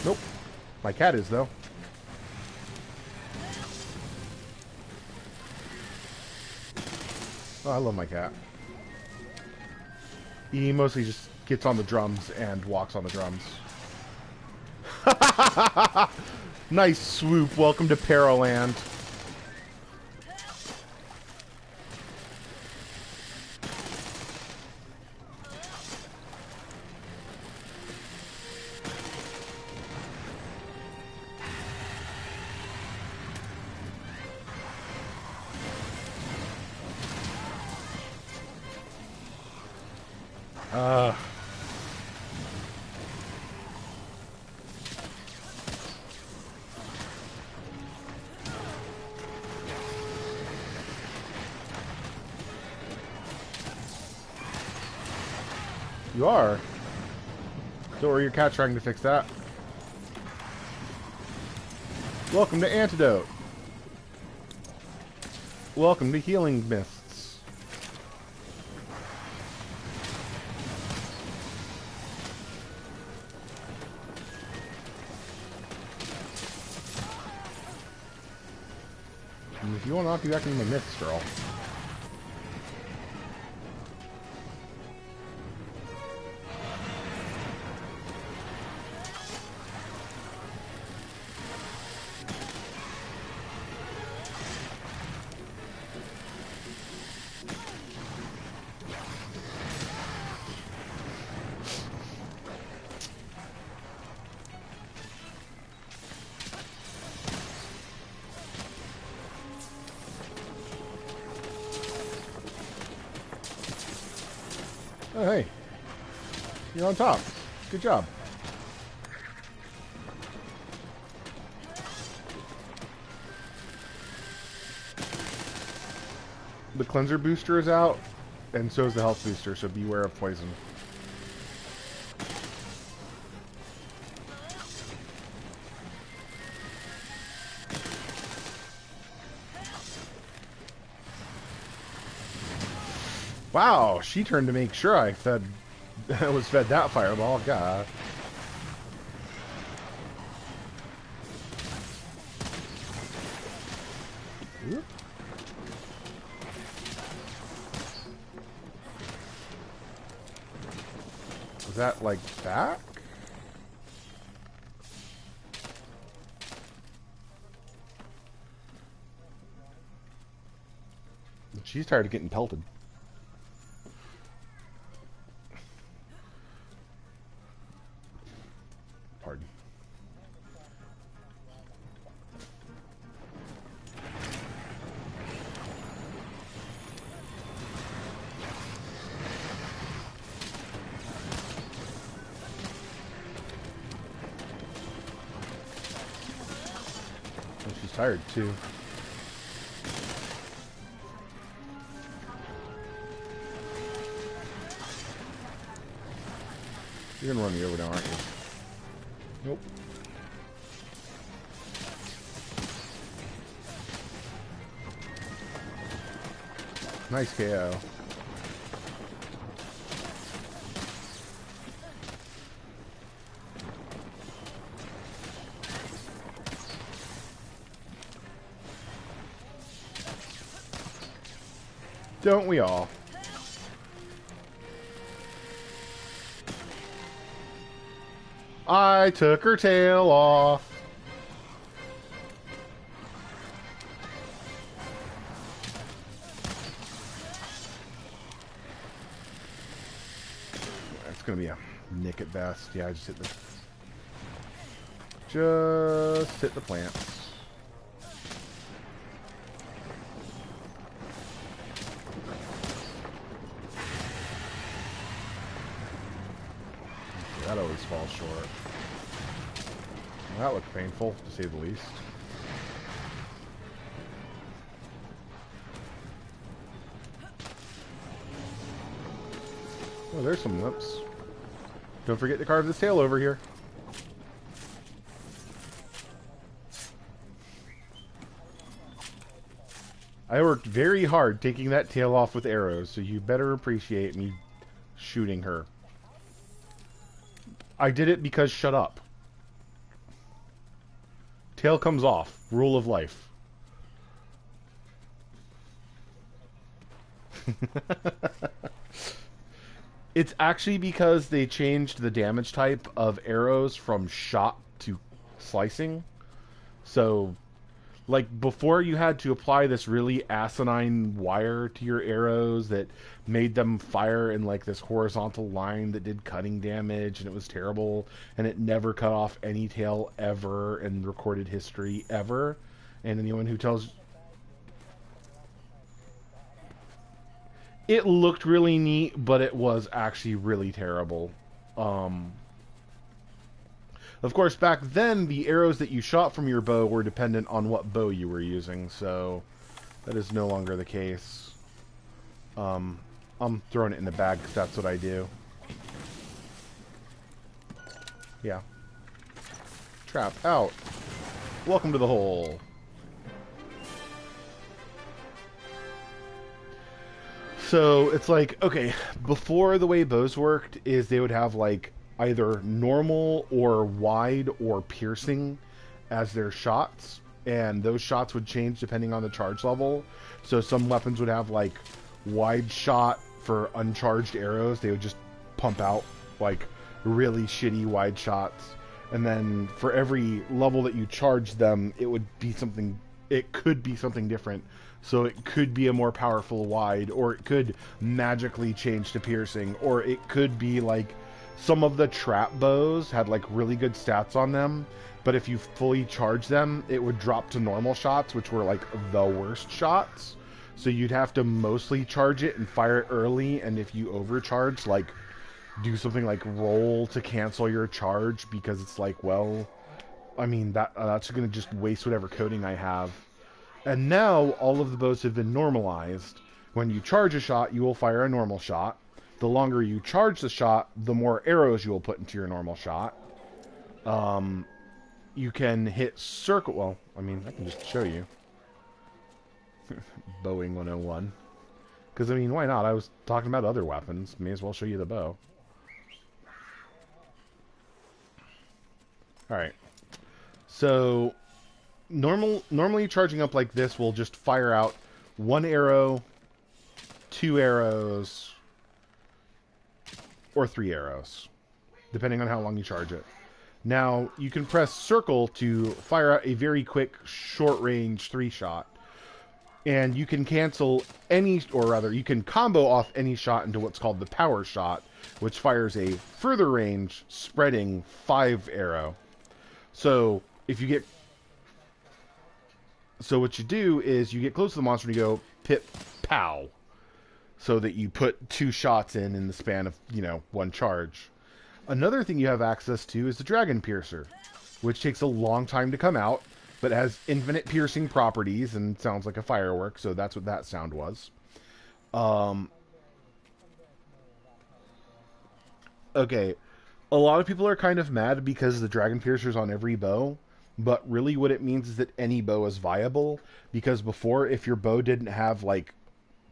Nope. My cat is, though. Oh, I love my cat. He mostly just gets on the drums and walks on the drums. Nice swoop. Welcome to Paraland. You are? So are your cat trying to fix that? Welcome to Antidote. Welcome to Healing Mists. And if you want to, I'll be back in my myths, girl. Oh, hey. You're on top. Good job. The cleanser booster is out, and so is the health booster, so beware of poison. Wow, she turned to make sure I was fed that fireball. God. Oop. Was that like back? She's tired of getting pelted. Pardon. Oh, she's tired too. You're gonna run me over now, aren't you? Nope. Nice KO. Don't we all? I took her tail off. That's gonna be a nick at best. Yeah, I just hit the plants. That always falls short. Well, that looked painful, to say the least. Oh, there's some lips. Don't forget to carve this tail over here. I worked very hard taking that tail off with arrows, so you better appreciate me shooting her. I did it because shut up. Tail comes off. Rule of life. It's actually because they changed the damage type of arrows from shot to slicing. So, like, before you had to apply this really asinine wire to your arrows that made them fire in, like, this horizontal line that did cutting damage, and it was terrible, and it never cut off any tail ever in recorded history ever. And anyone who tells... It looked really neat, but it was actually really terrible. Of course, back then, the arrows that you shot from your bow were dependent on what bow you were using, so that is no longer the case. I'm throwing it in the bag because that's what I do. Yeah. Trap out. Welcome to the hole. So, it's like, okay, before the way bows worked is they would have, like, either normal or wide or piercing as their shots, and those shots would change depending on the charge level. So some weapons would have, like, wide shot for uncharged arrows. They would just pump out, like, really shitty wide shots. And then for every level that you charge them, it would be something... It could be something different. So it could be a more powerful wide, or it could magically change to piercing, or it could be like some of the trap bows had like really good stats on them, but if you fully charge them, it would drop to normal shots, which were like the worst shots. So you'd have to mostly charge it and fire it early, and if you overcharge, like do something like roll to cancel your charge, because it's like, well, I mean, that's going to just waste whatever coating I have. And now all of the bows have been normalized, When you charge a shot, you will fire a normal shot. The longer you charge the shot, the more arrows you will put into your normal shot. You can hit circle... Well, I mean, I can just show you. Bowing 101. Because, I mean, why not? I was talking about other weapons. May as well show you the bow. Alright. So, normally charging up like this will just fire out 1 arrow, 2 arrows, or 3 arrows, depending on how long you charge it. Now, you can press circle to fire out a very quick, short-range 3-shot. And you can cancel any, or rather, you can combo off any shot into what's called the power shot, which fires a further range, spreading 5 arrow. So, if you get... So what you do is you get close to the monster and you go, pip, pow. So that you put 2 shots in the span of, 1 charge. Another thing you have access to is the Dragon Piercer, which takes a long time to come out, but has infinite piercing properties and sounds like a firework, so that's what that sound was. Okay, a lot of people are kind of mad because the Dragon Piercer's on every bow, but really what it means is that any bow is viable, because before, if your bow didn't have, like,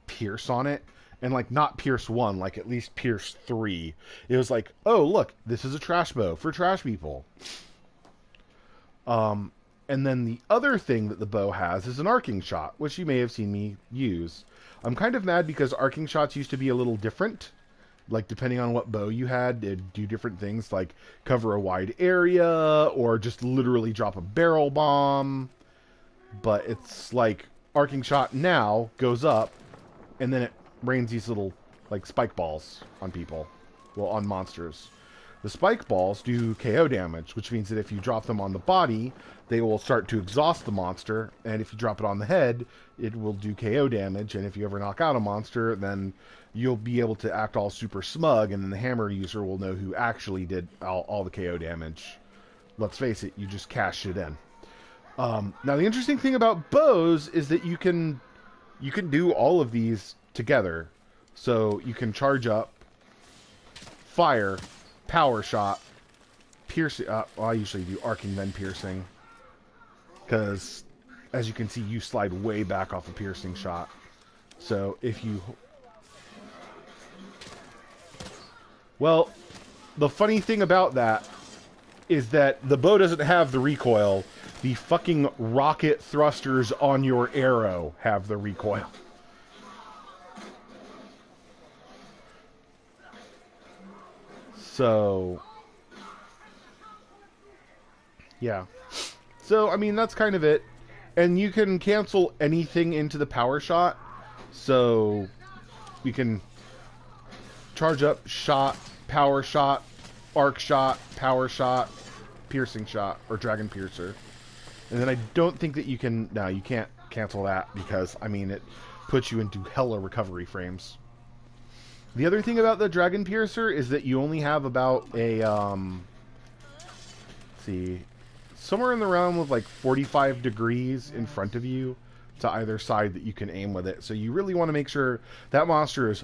pierce on it, and, like, not pierce 1, like, at least pierce 3. It was like, oh, look, this is a trash bow for trash people. And then the other thing that the bow has is an arcing shot, which you may have seen me use. I'm kind of mad because arcing shots used to be a little different. Like, depending on what bow you had, it'd do different things, like cover a wide area, or just literally drop a barrel bomb. But it's like, arcing shot now goes up, and then it rains these little, like, spike balls on people. Well, on monsters. The spike balls do KO damage, which means that if you drop them on the body, they will start to exhaust the monster, and if you drop it on the head, it will do KO damage, and if you ever knock out a monster, then you'll be able to act all super smug, and then the hammer user will know who actually did all the KO damage. Let's face it, you just cashed it in. Now, the interesting thing about bows is that you can do all of these together. So you can charge up, fire, power shot, piercing. Well, I usually do arcing then piercing, because as you can see, you slide way back off a piercing shot. So if you... Well, the funny thing about that is that the bow doesn't have the recoil. The fucking rocket thrusters on your arrow have the recoil. So, yeah. So, I mean, that's kind of it. And you can cancel anything into the power shot. So, you can charge up, shot, power shot, arc shot, power shot, piercing shot, or dragon piercer. And then I don't think that you can... No, you can't cancel that because, I mean, it puts you into hella recovery frames. The other thing about the Dragon Piercer is that you only have about a, let's see, somewhere in the realm of like 45 degrees in front of you to either side that you can aim with it. So you really want to make sure that monster is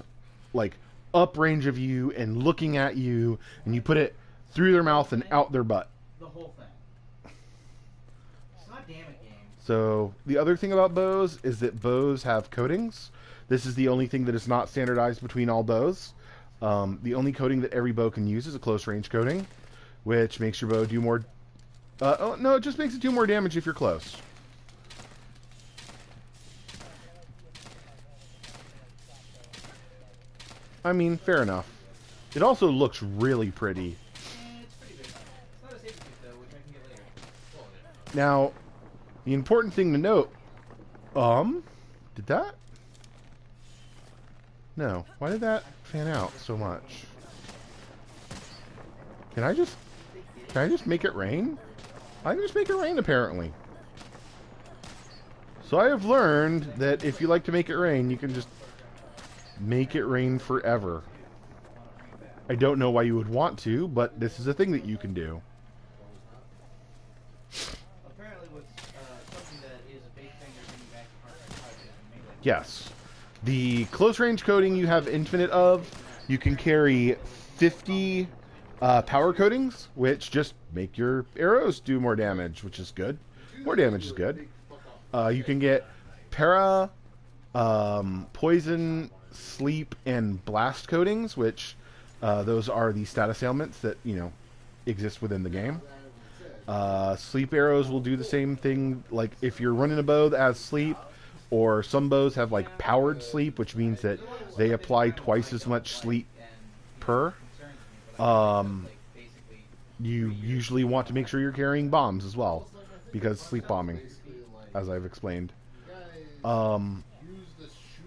like up range of you and looking at you, and you put it through their mouth and out their butt. The whole thing. God damn it, game. So the other thing about bows is that bows have coatings. This is the only thing that is not standardized between all bows. The only coating that every bow can use is a close range coating, which makes your bow do more... oh, no, it just makes it do more damage if you're close. I mean, fair enough. It also looks really pretty. It's pretty good. It's not a safety kit, though, which I can get later. Well, Now, the important thing to note... Did that? No. Why did that fan out so much? Can I just make it rain? I can just make it rain, apparently. So I have learned that if you like to make it rain, you can just make it rain forever. I don't know why you would want to, but this is a thing that you can do. apparently, what's something that is a big thing they're bringing back to Far Cry 5 is melee. Yes. The close range coating you have infinite of. You can carry 50 power coatings, which just make your arrows do more damage, which is good. More damage is good. You can get para, poison, sleep, and blast coatings, which those are the status ailments that, you know, exist within the game. Sleep arrows will do the same thing. Like if you're running a bow that has sleep, or some bows have like powered sleep, which means that they apply twice as much sleep per. You usually want to make sure you're carrying bombs as well, because sleep bombing, as I've explained.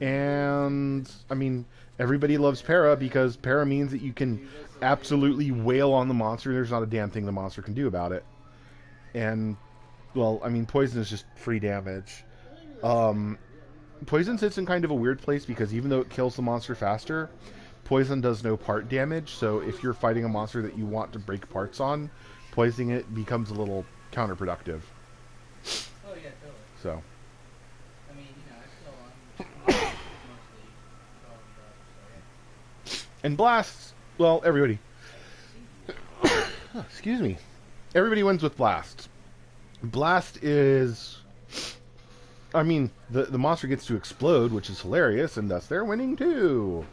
And I mean, everybody loves para because para means that you can absolutely wail on the monster. There's not a damn thing the monster can do about it. And, well, I mean, poison is just free damage. Poison sits in kind of a weird place because even though it kills the monster faster, poison does no part damage. So if you're fighting a monster that you want to break parts on, poisoning it becomes a little counterproductive. Oh yeah, totally. So. I mean, you know, I still mostly so yeah. And blasts, well, everybody. Excuse me. Everybody wins with blast. Blast is, I mean, the monster gets to explode, which is hilarious, and thus they're winning too.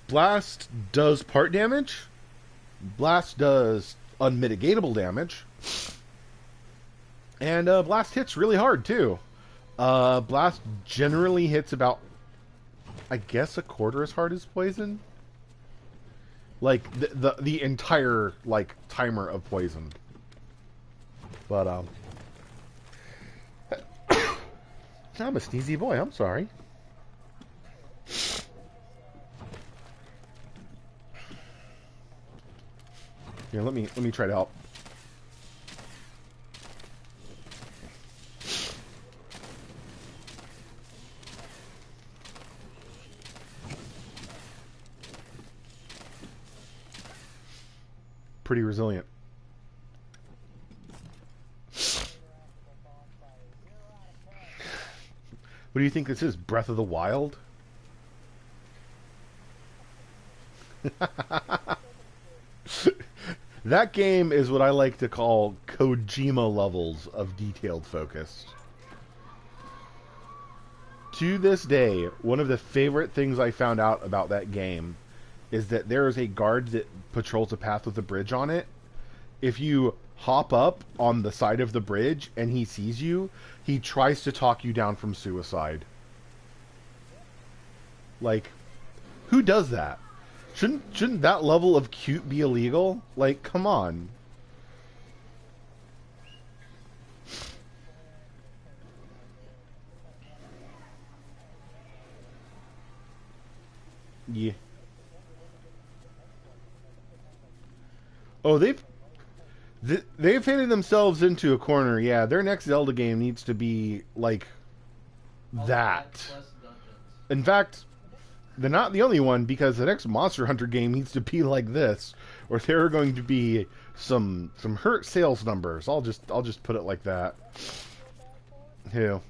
Blast does part damage. Blast does unmitigatable damage. And blast hits really hard too. Blast generally hits about, I guess, a quarter as hard as poison. Like the entire like timer of poison. But I'm a sneezy boy. I'm sorry. Here, let me try to help. Pretty resilient. What do you think this is? Breath of the Wild? That game is what I like to call Kojima levels of detailed focus. To this day, one of the favorite things I found out about that game is that there is a guard that patrols a path with a bridge on it. If you hop up on the side of the bridge and he sees you, he tries to talk you down from suicide. Like, who does that? Shouldn't that level of cute be illegal? Like, come on. Yeah. Oh, they've painted themselves into a corner. Yeah, their next Zelda game needs to be like that. In fact, they're not the only one, because the next Monster Hunter game needs to be like this, or there are going to be some hurt sales numbers. I'll just put it like that. Who?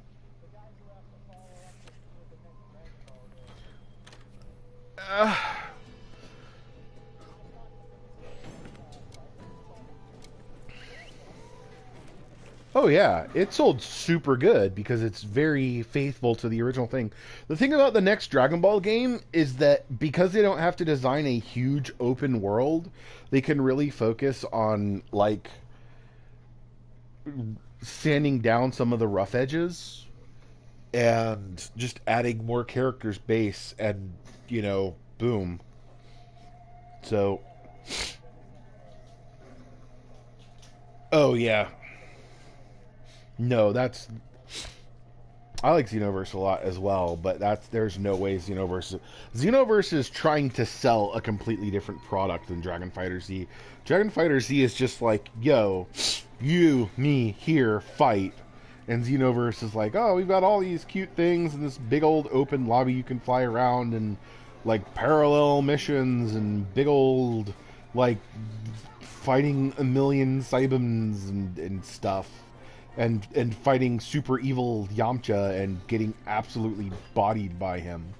Oh yeah, it sold super good because it's very faithful to the original thing. The thing about the next Dragon Ball game is that because they don't have to design a huge open world, they can really focus on like sanding down some of the rough edges and just adding more characters base, and you know, boom. So oh yeah. No, that's... I like Xenoverse a lot as well, but there's no way Xenoverse is trying to sell a completely different product than Dragon Fighter Z. Dragon Fighter Z is just like, yo, you, me, here, fight. And Xenoverse is like, oh, we've got all these cute things and this big old open lobby you can fly around, and like parallel missions and big old like fighting a million Cybums and stuff. and fighting super evil Yamcha and getting absolutely bodied by him.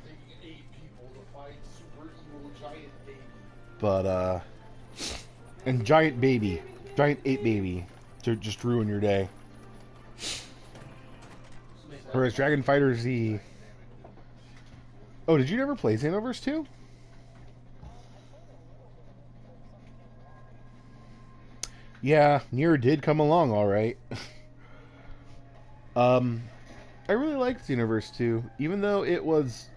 Taking 8 people to fight super evil giant baby. But and giant ape baby to just ruin your day. Whereas Dragon Fighter Z. Oh, did you never play Xenoverse 2? Yeah, Nier did come along all right. I really liked Xenoverse 2, even though it was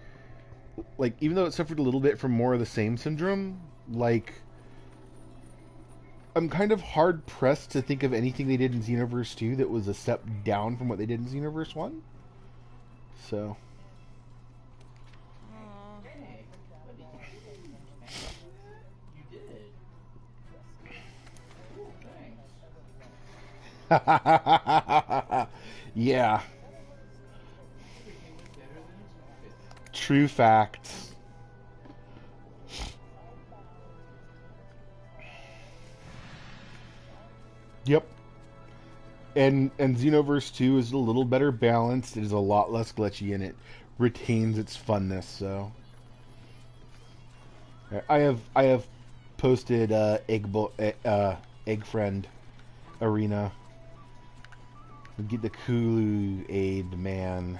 like, even though it suffered a little bit from more of the same syndrome. Like, I'm kind of hard pressed to think of anything they did in Xenoverse 2 that was a step down from what they did in Xenoverse 1. So. Hey, buddy. You did. Cool, thanks. Yeah, Everything was better than expected. true facts. Yep. And Xenoverse 2 is a little better balanced. It is a lot less glitchy and it retains its funness, so I have posted Egg Friend Arena. Get the Kool-Aid man.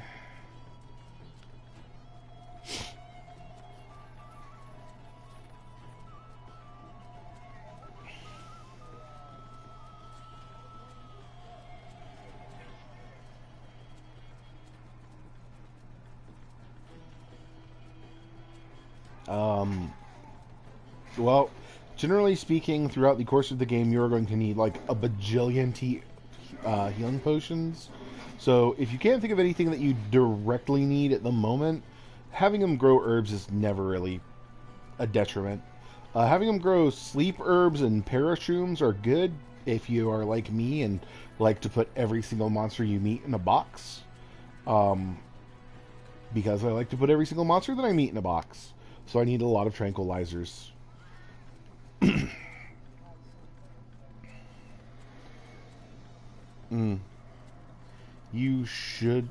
Well, generally speaking, throughout the course of the game, you're going to need like a bajillion healing potions. So if you can't think of anything that you directly need at the moment, having them grow herbs is never really a detriment. Having them grow sleep herbs and parashrooms are good if you are like me and like to put every single monster you meet in a box. Because I like to put every single monster that I meet in a box. So I need a lot of tranquilizers. You should.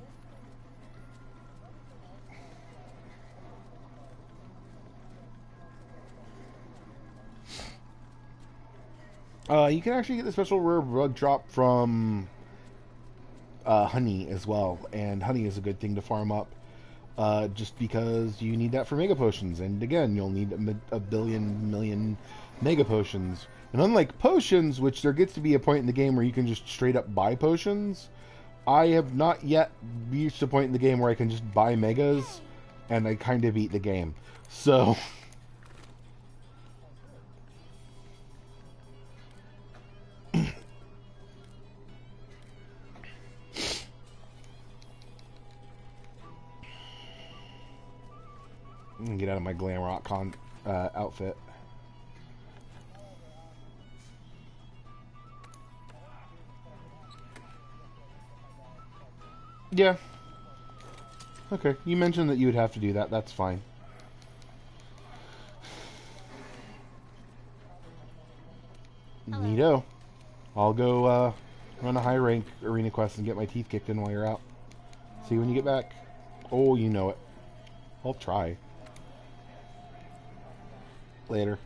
You can actually get the special rare bug drop from honey as well, and honey is a good thing to farm up. Just because you need that for mega potions, and again, you'll need a billion million mega potions. And unlike potions, which there gets to be a point in the game where you can just straight up buy potions, I have not yet reached a point in the game where I can just buy megas, and I kind of beat the game. So. Get out of my glam rock outfit. Yeah. Okay, you mentioned that you would have to do that. That's fine. Hello. Neato. I'll go run a high rank arena quest and get my teeth kicked in while you're out. See you when you get back. Oh, you know it. I'll try. Later.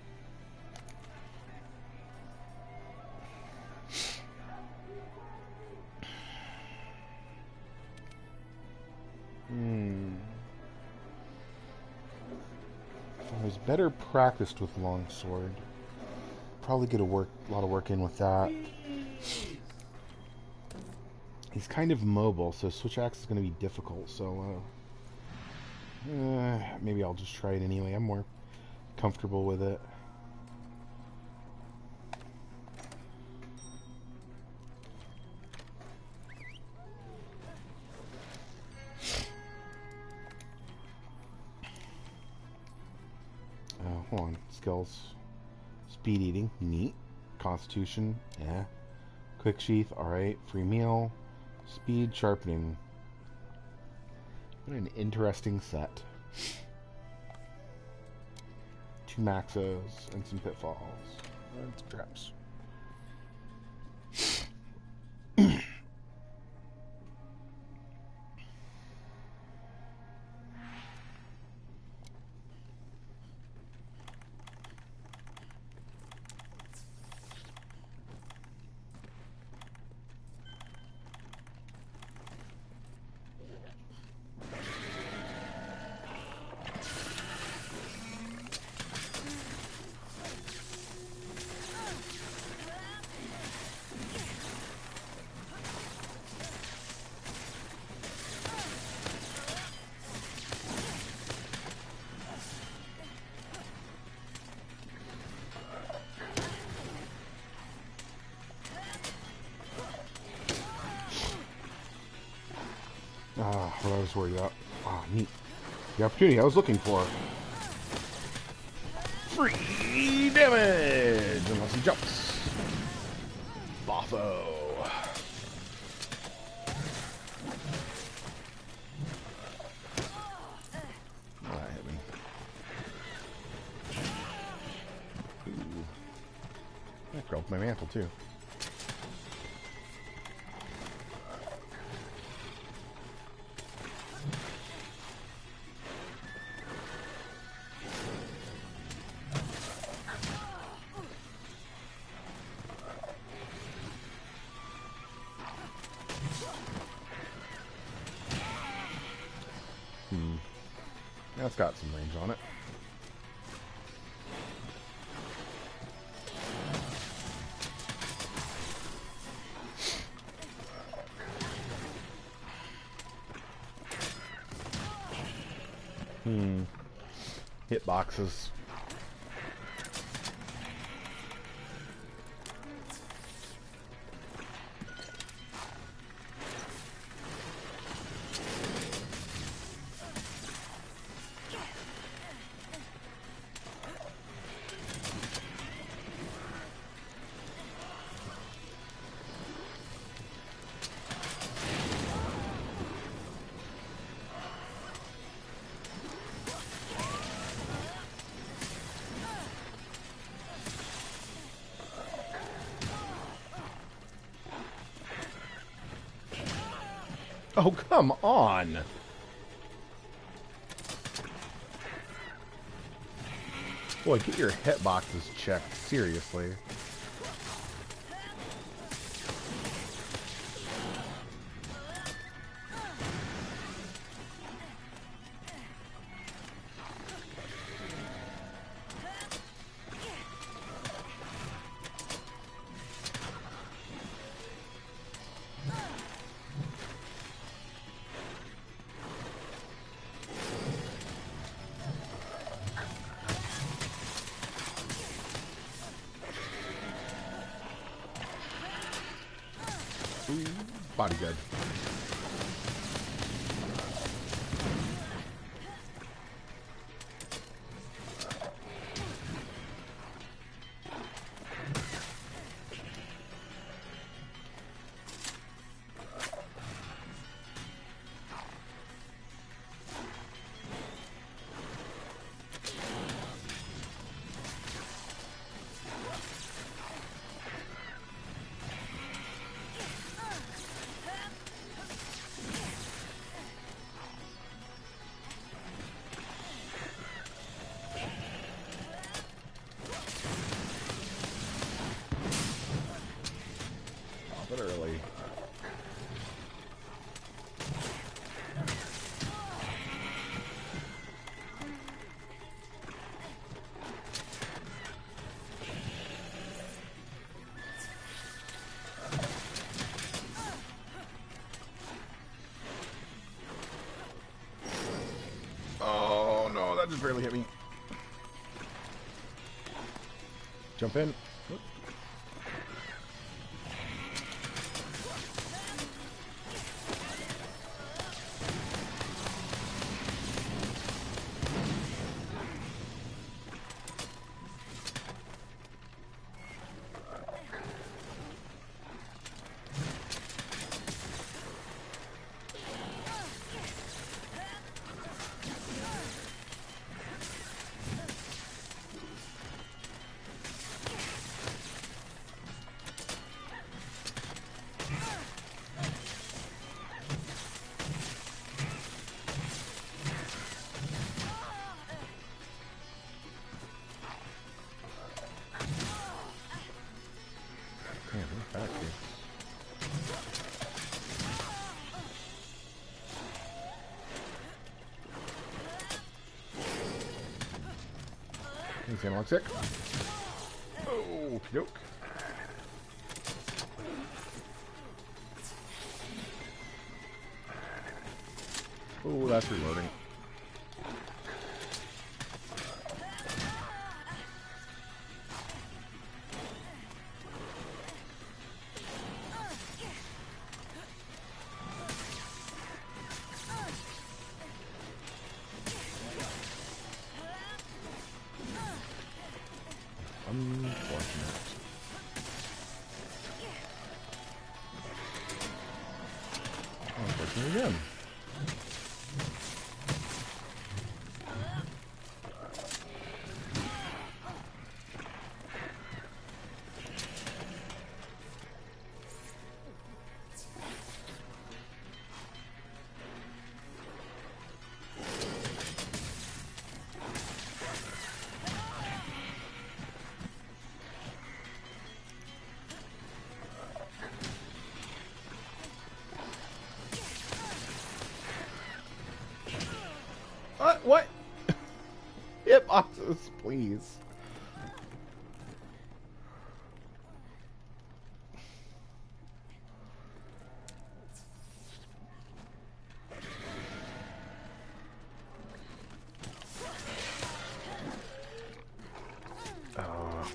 If I was better practiced with longsword, probably get a lot of work in with that. He's kind of mobile, so switch axe is going to be difficult. So maybe I'll just try it anyway. I'm more comfortable with it. Hold on. Skills. Speed eating. Neat. Constitution. Yeah. Quick sheath. Alright. Free meal. Speed sharpening. What an interesting set. 2 maxos and some pitfalls. And some traps. for you. Ah, neat. The opportunity I was looking for. Free damage! Unless he jumps. Boffo. Oh, that hit me. Ooh. That broke my mantle, too. That's got some range on it. Hitboxes. Oh, come on! Boy, get your hitboxes checked, seriously. Ooh, body good. Literally. Oh no, that just barely hit me. Jump in. Whoop. Damn, we're back here. Thanks, Analog Sick. Oh, yoke. Oh, that's reloading. Unfortunate. Unfortunate again. What? Hitboxes, please.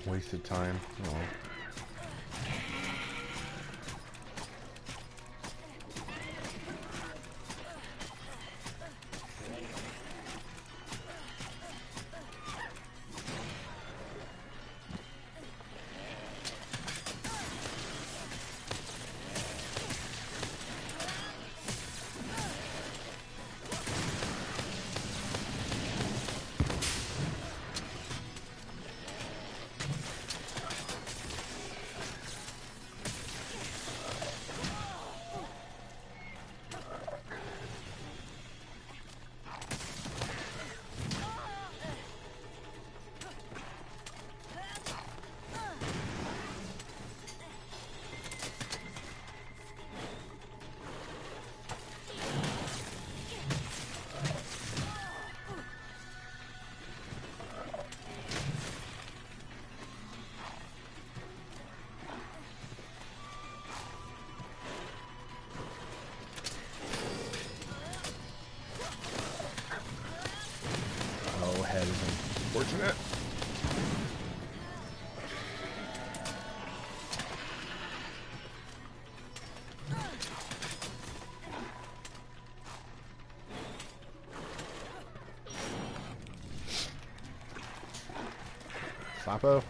Wasted time. Oh. Oh, head is unfortunate. Sapo.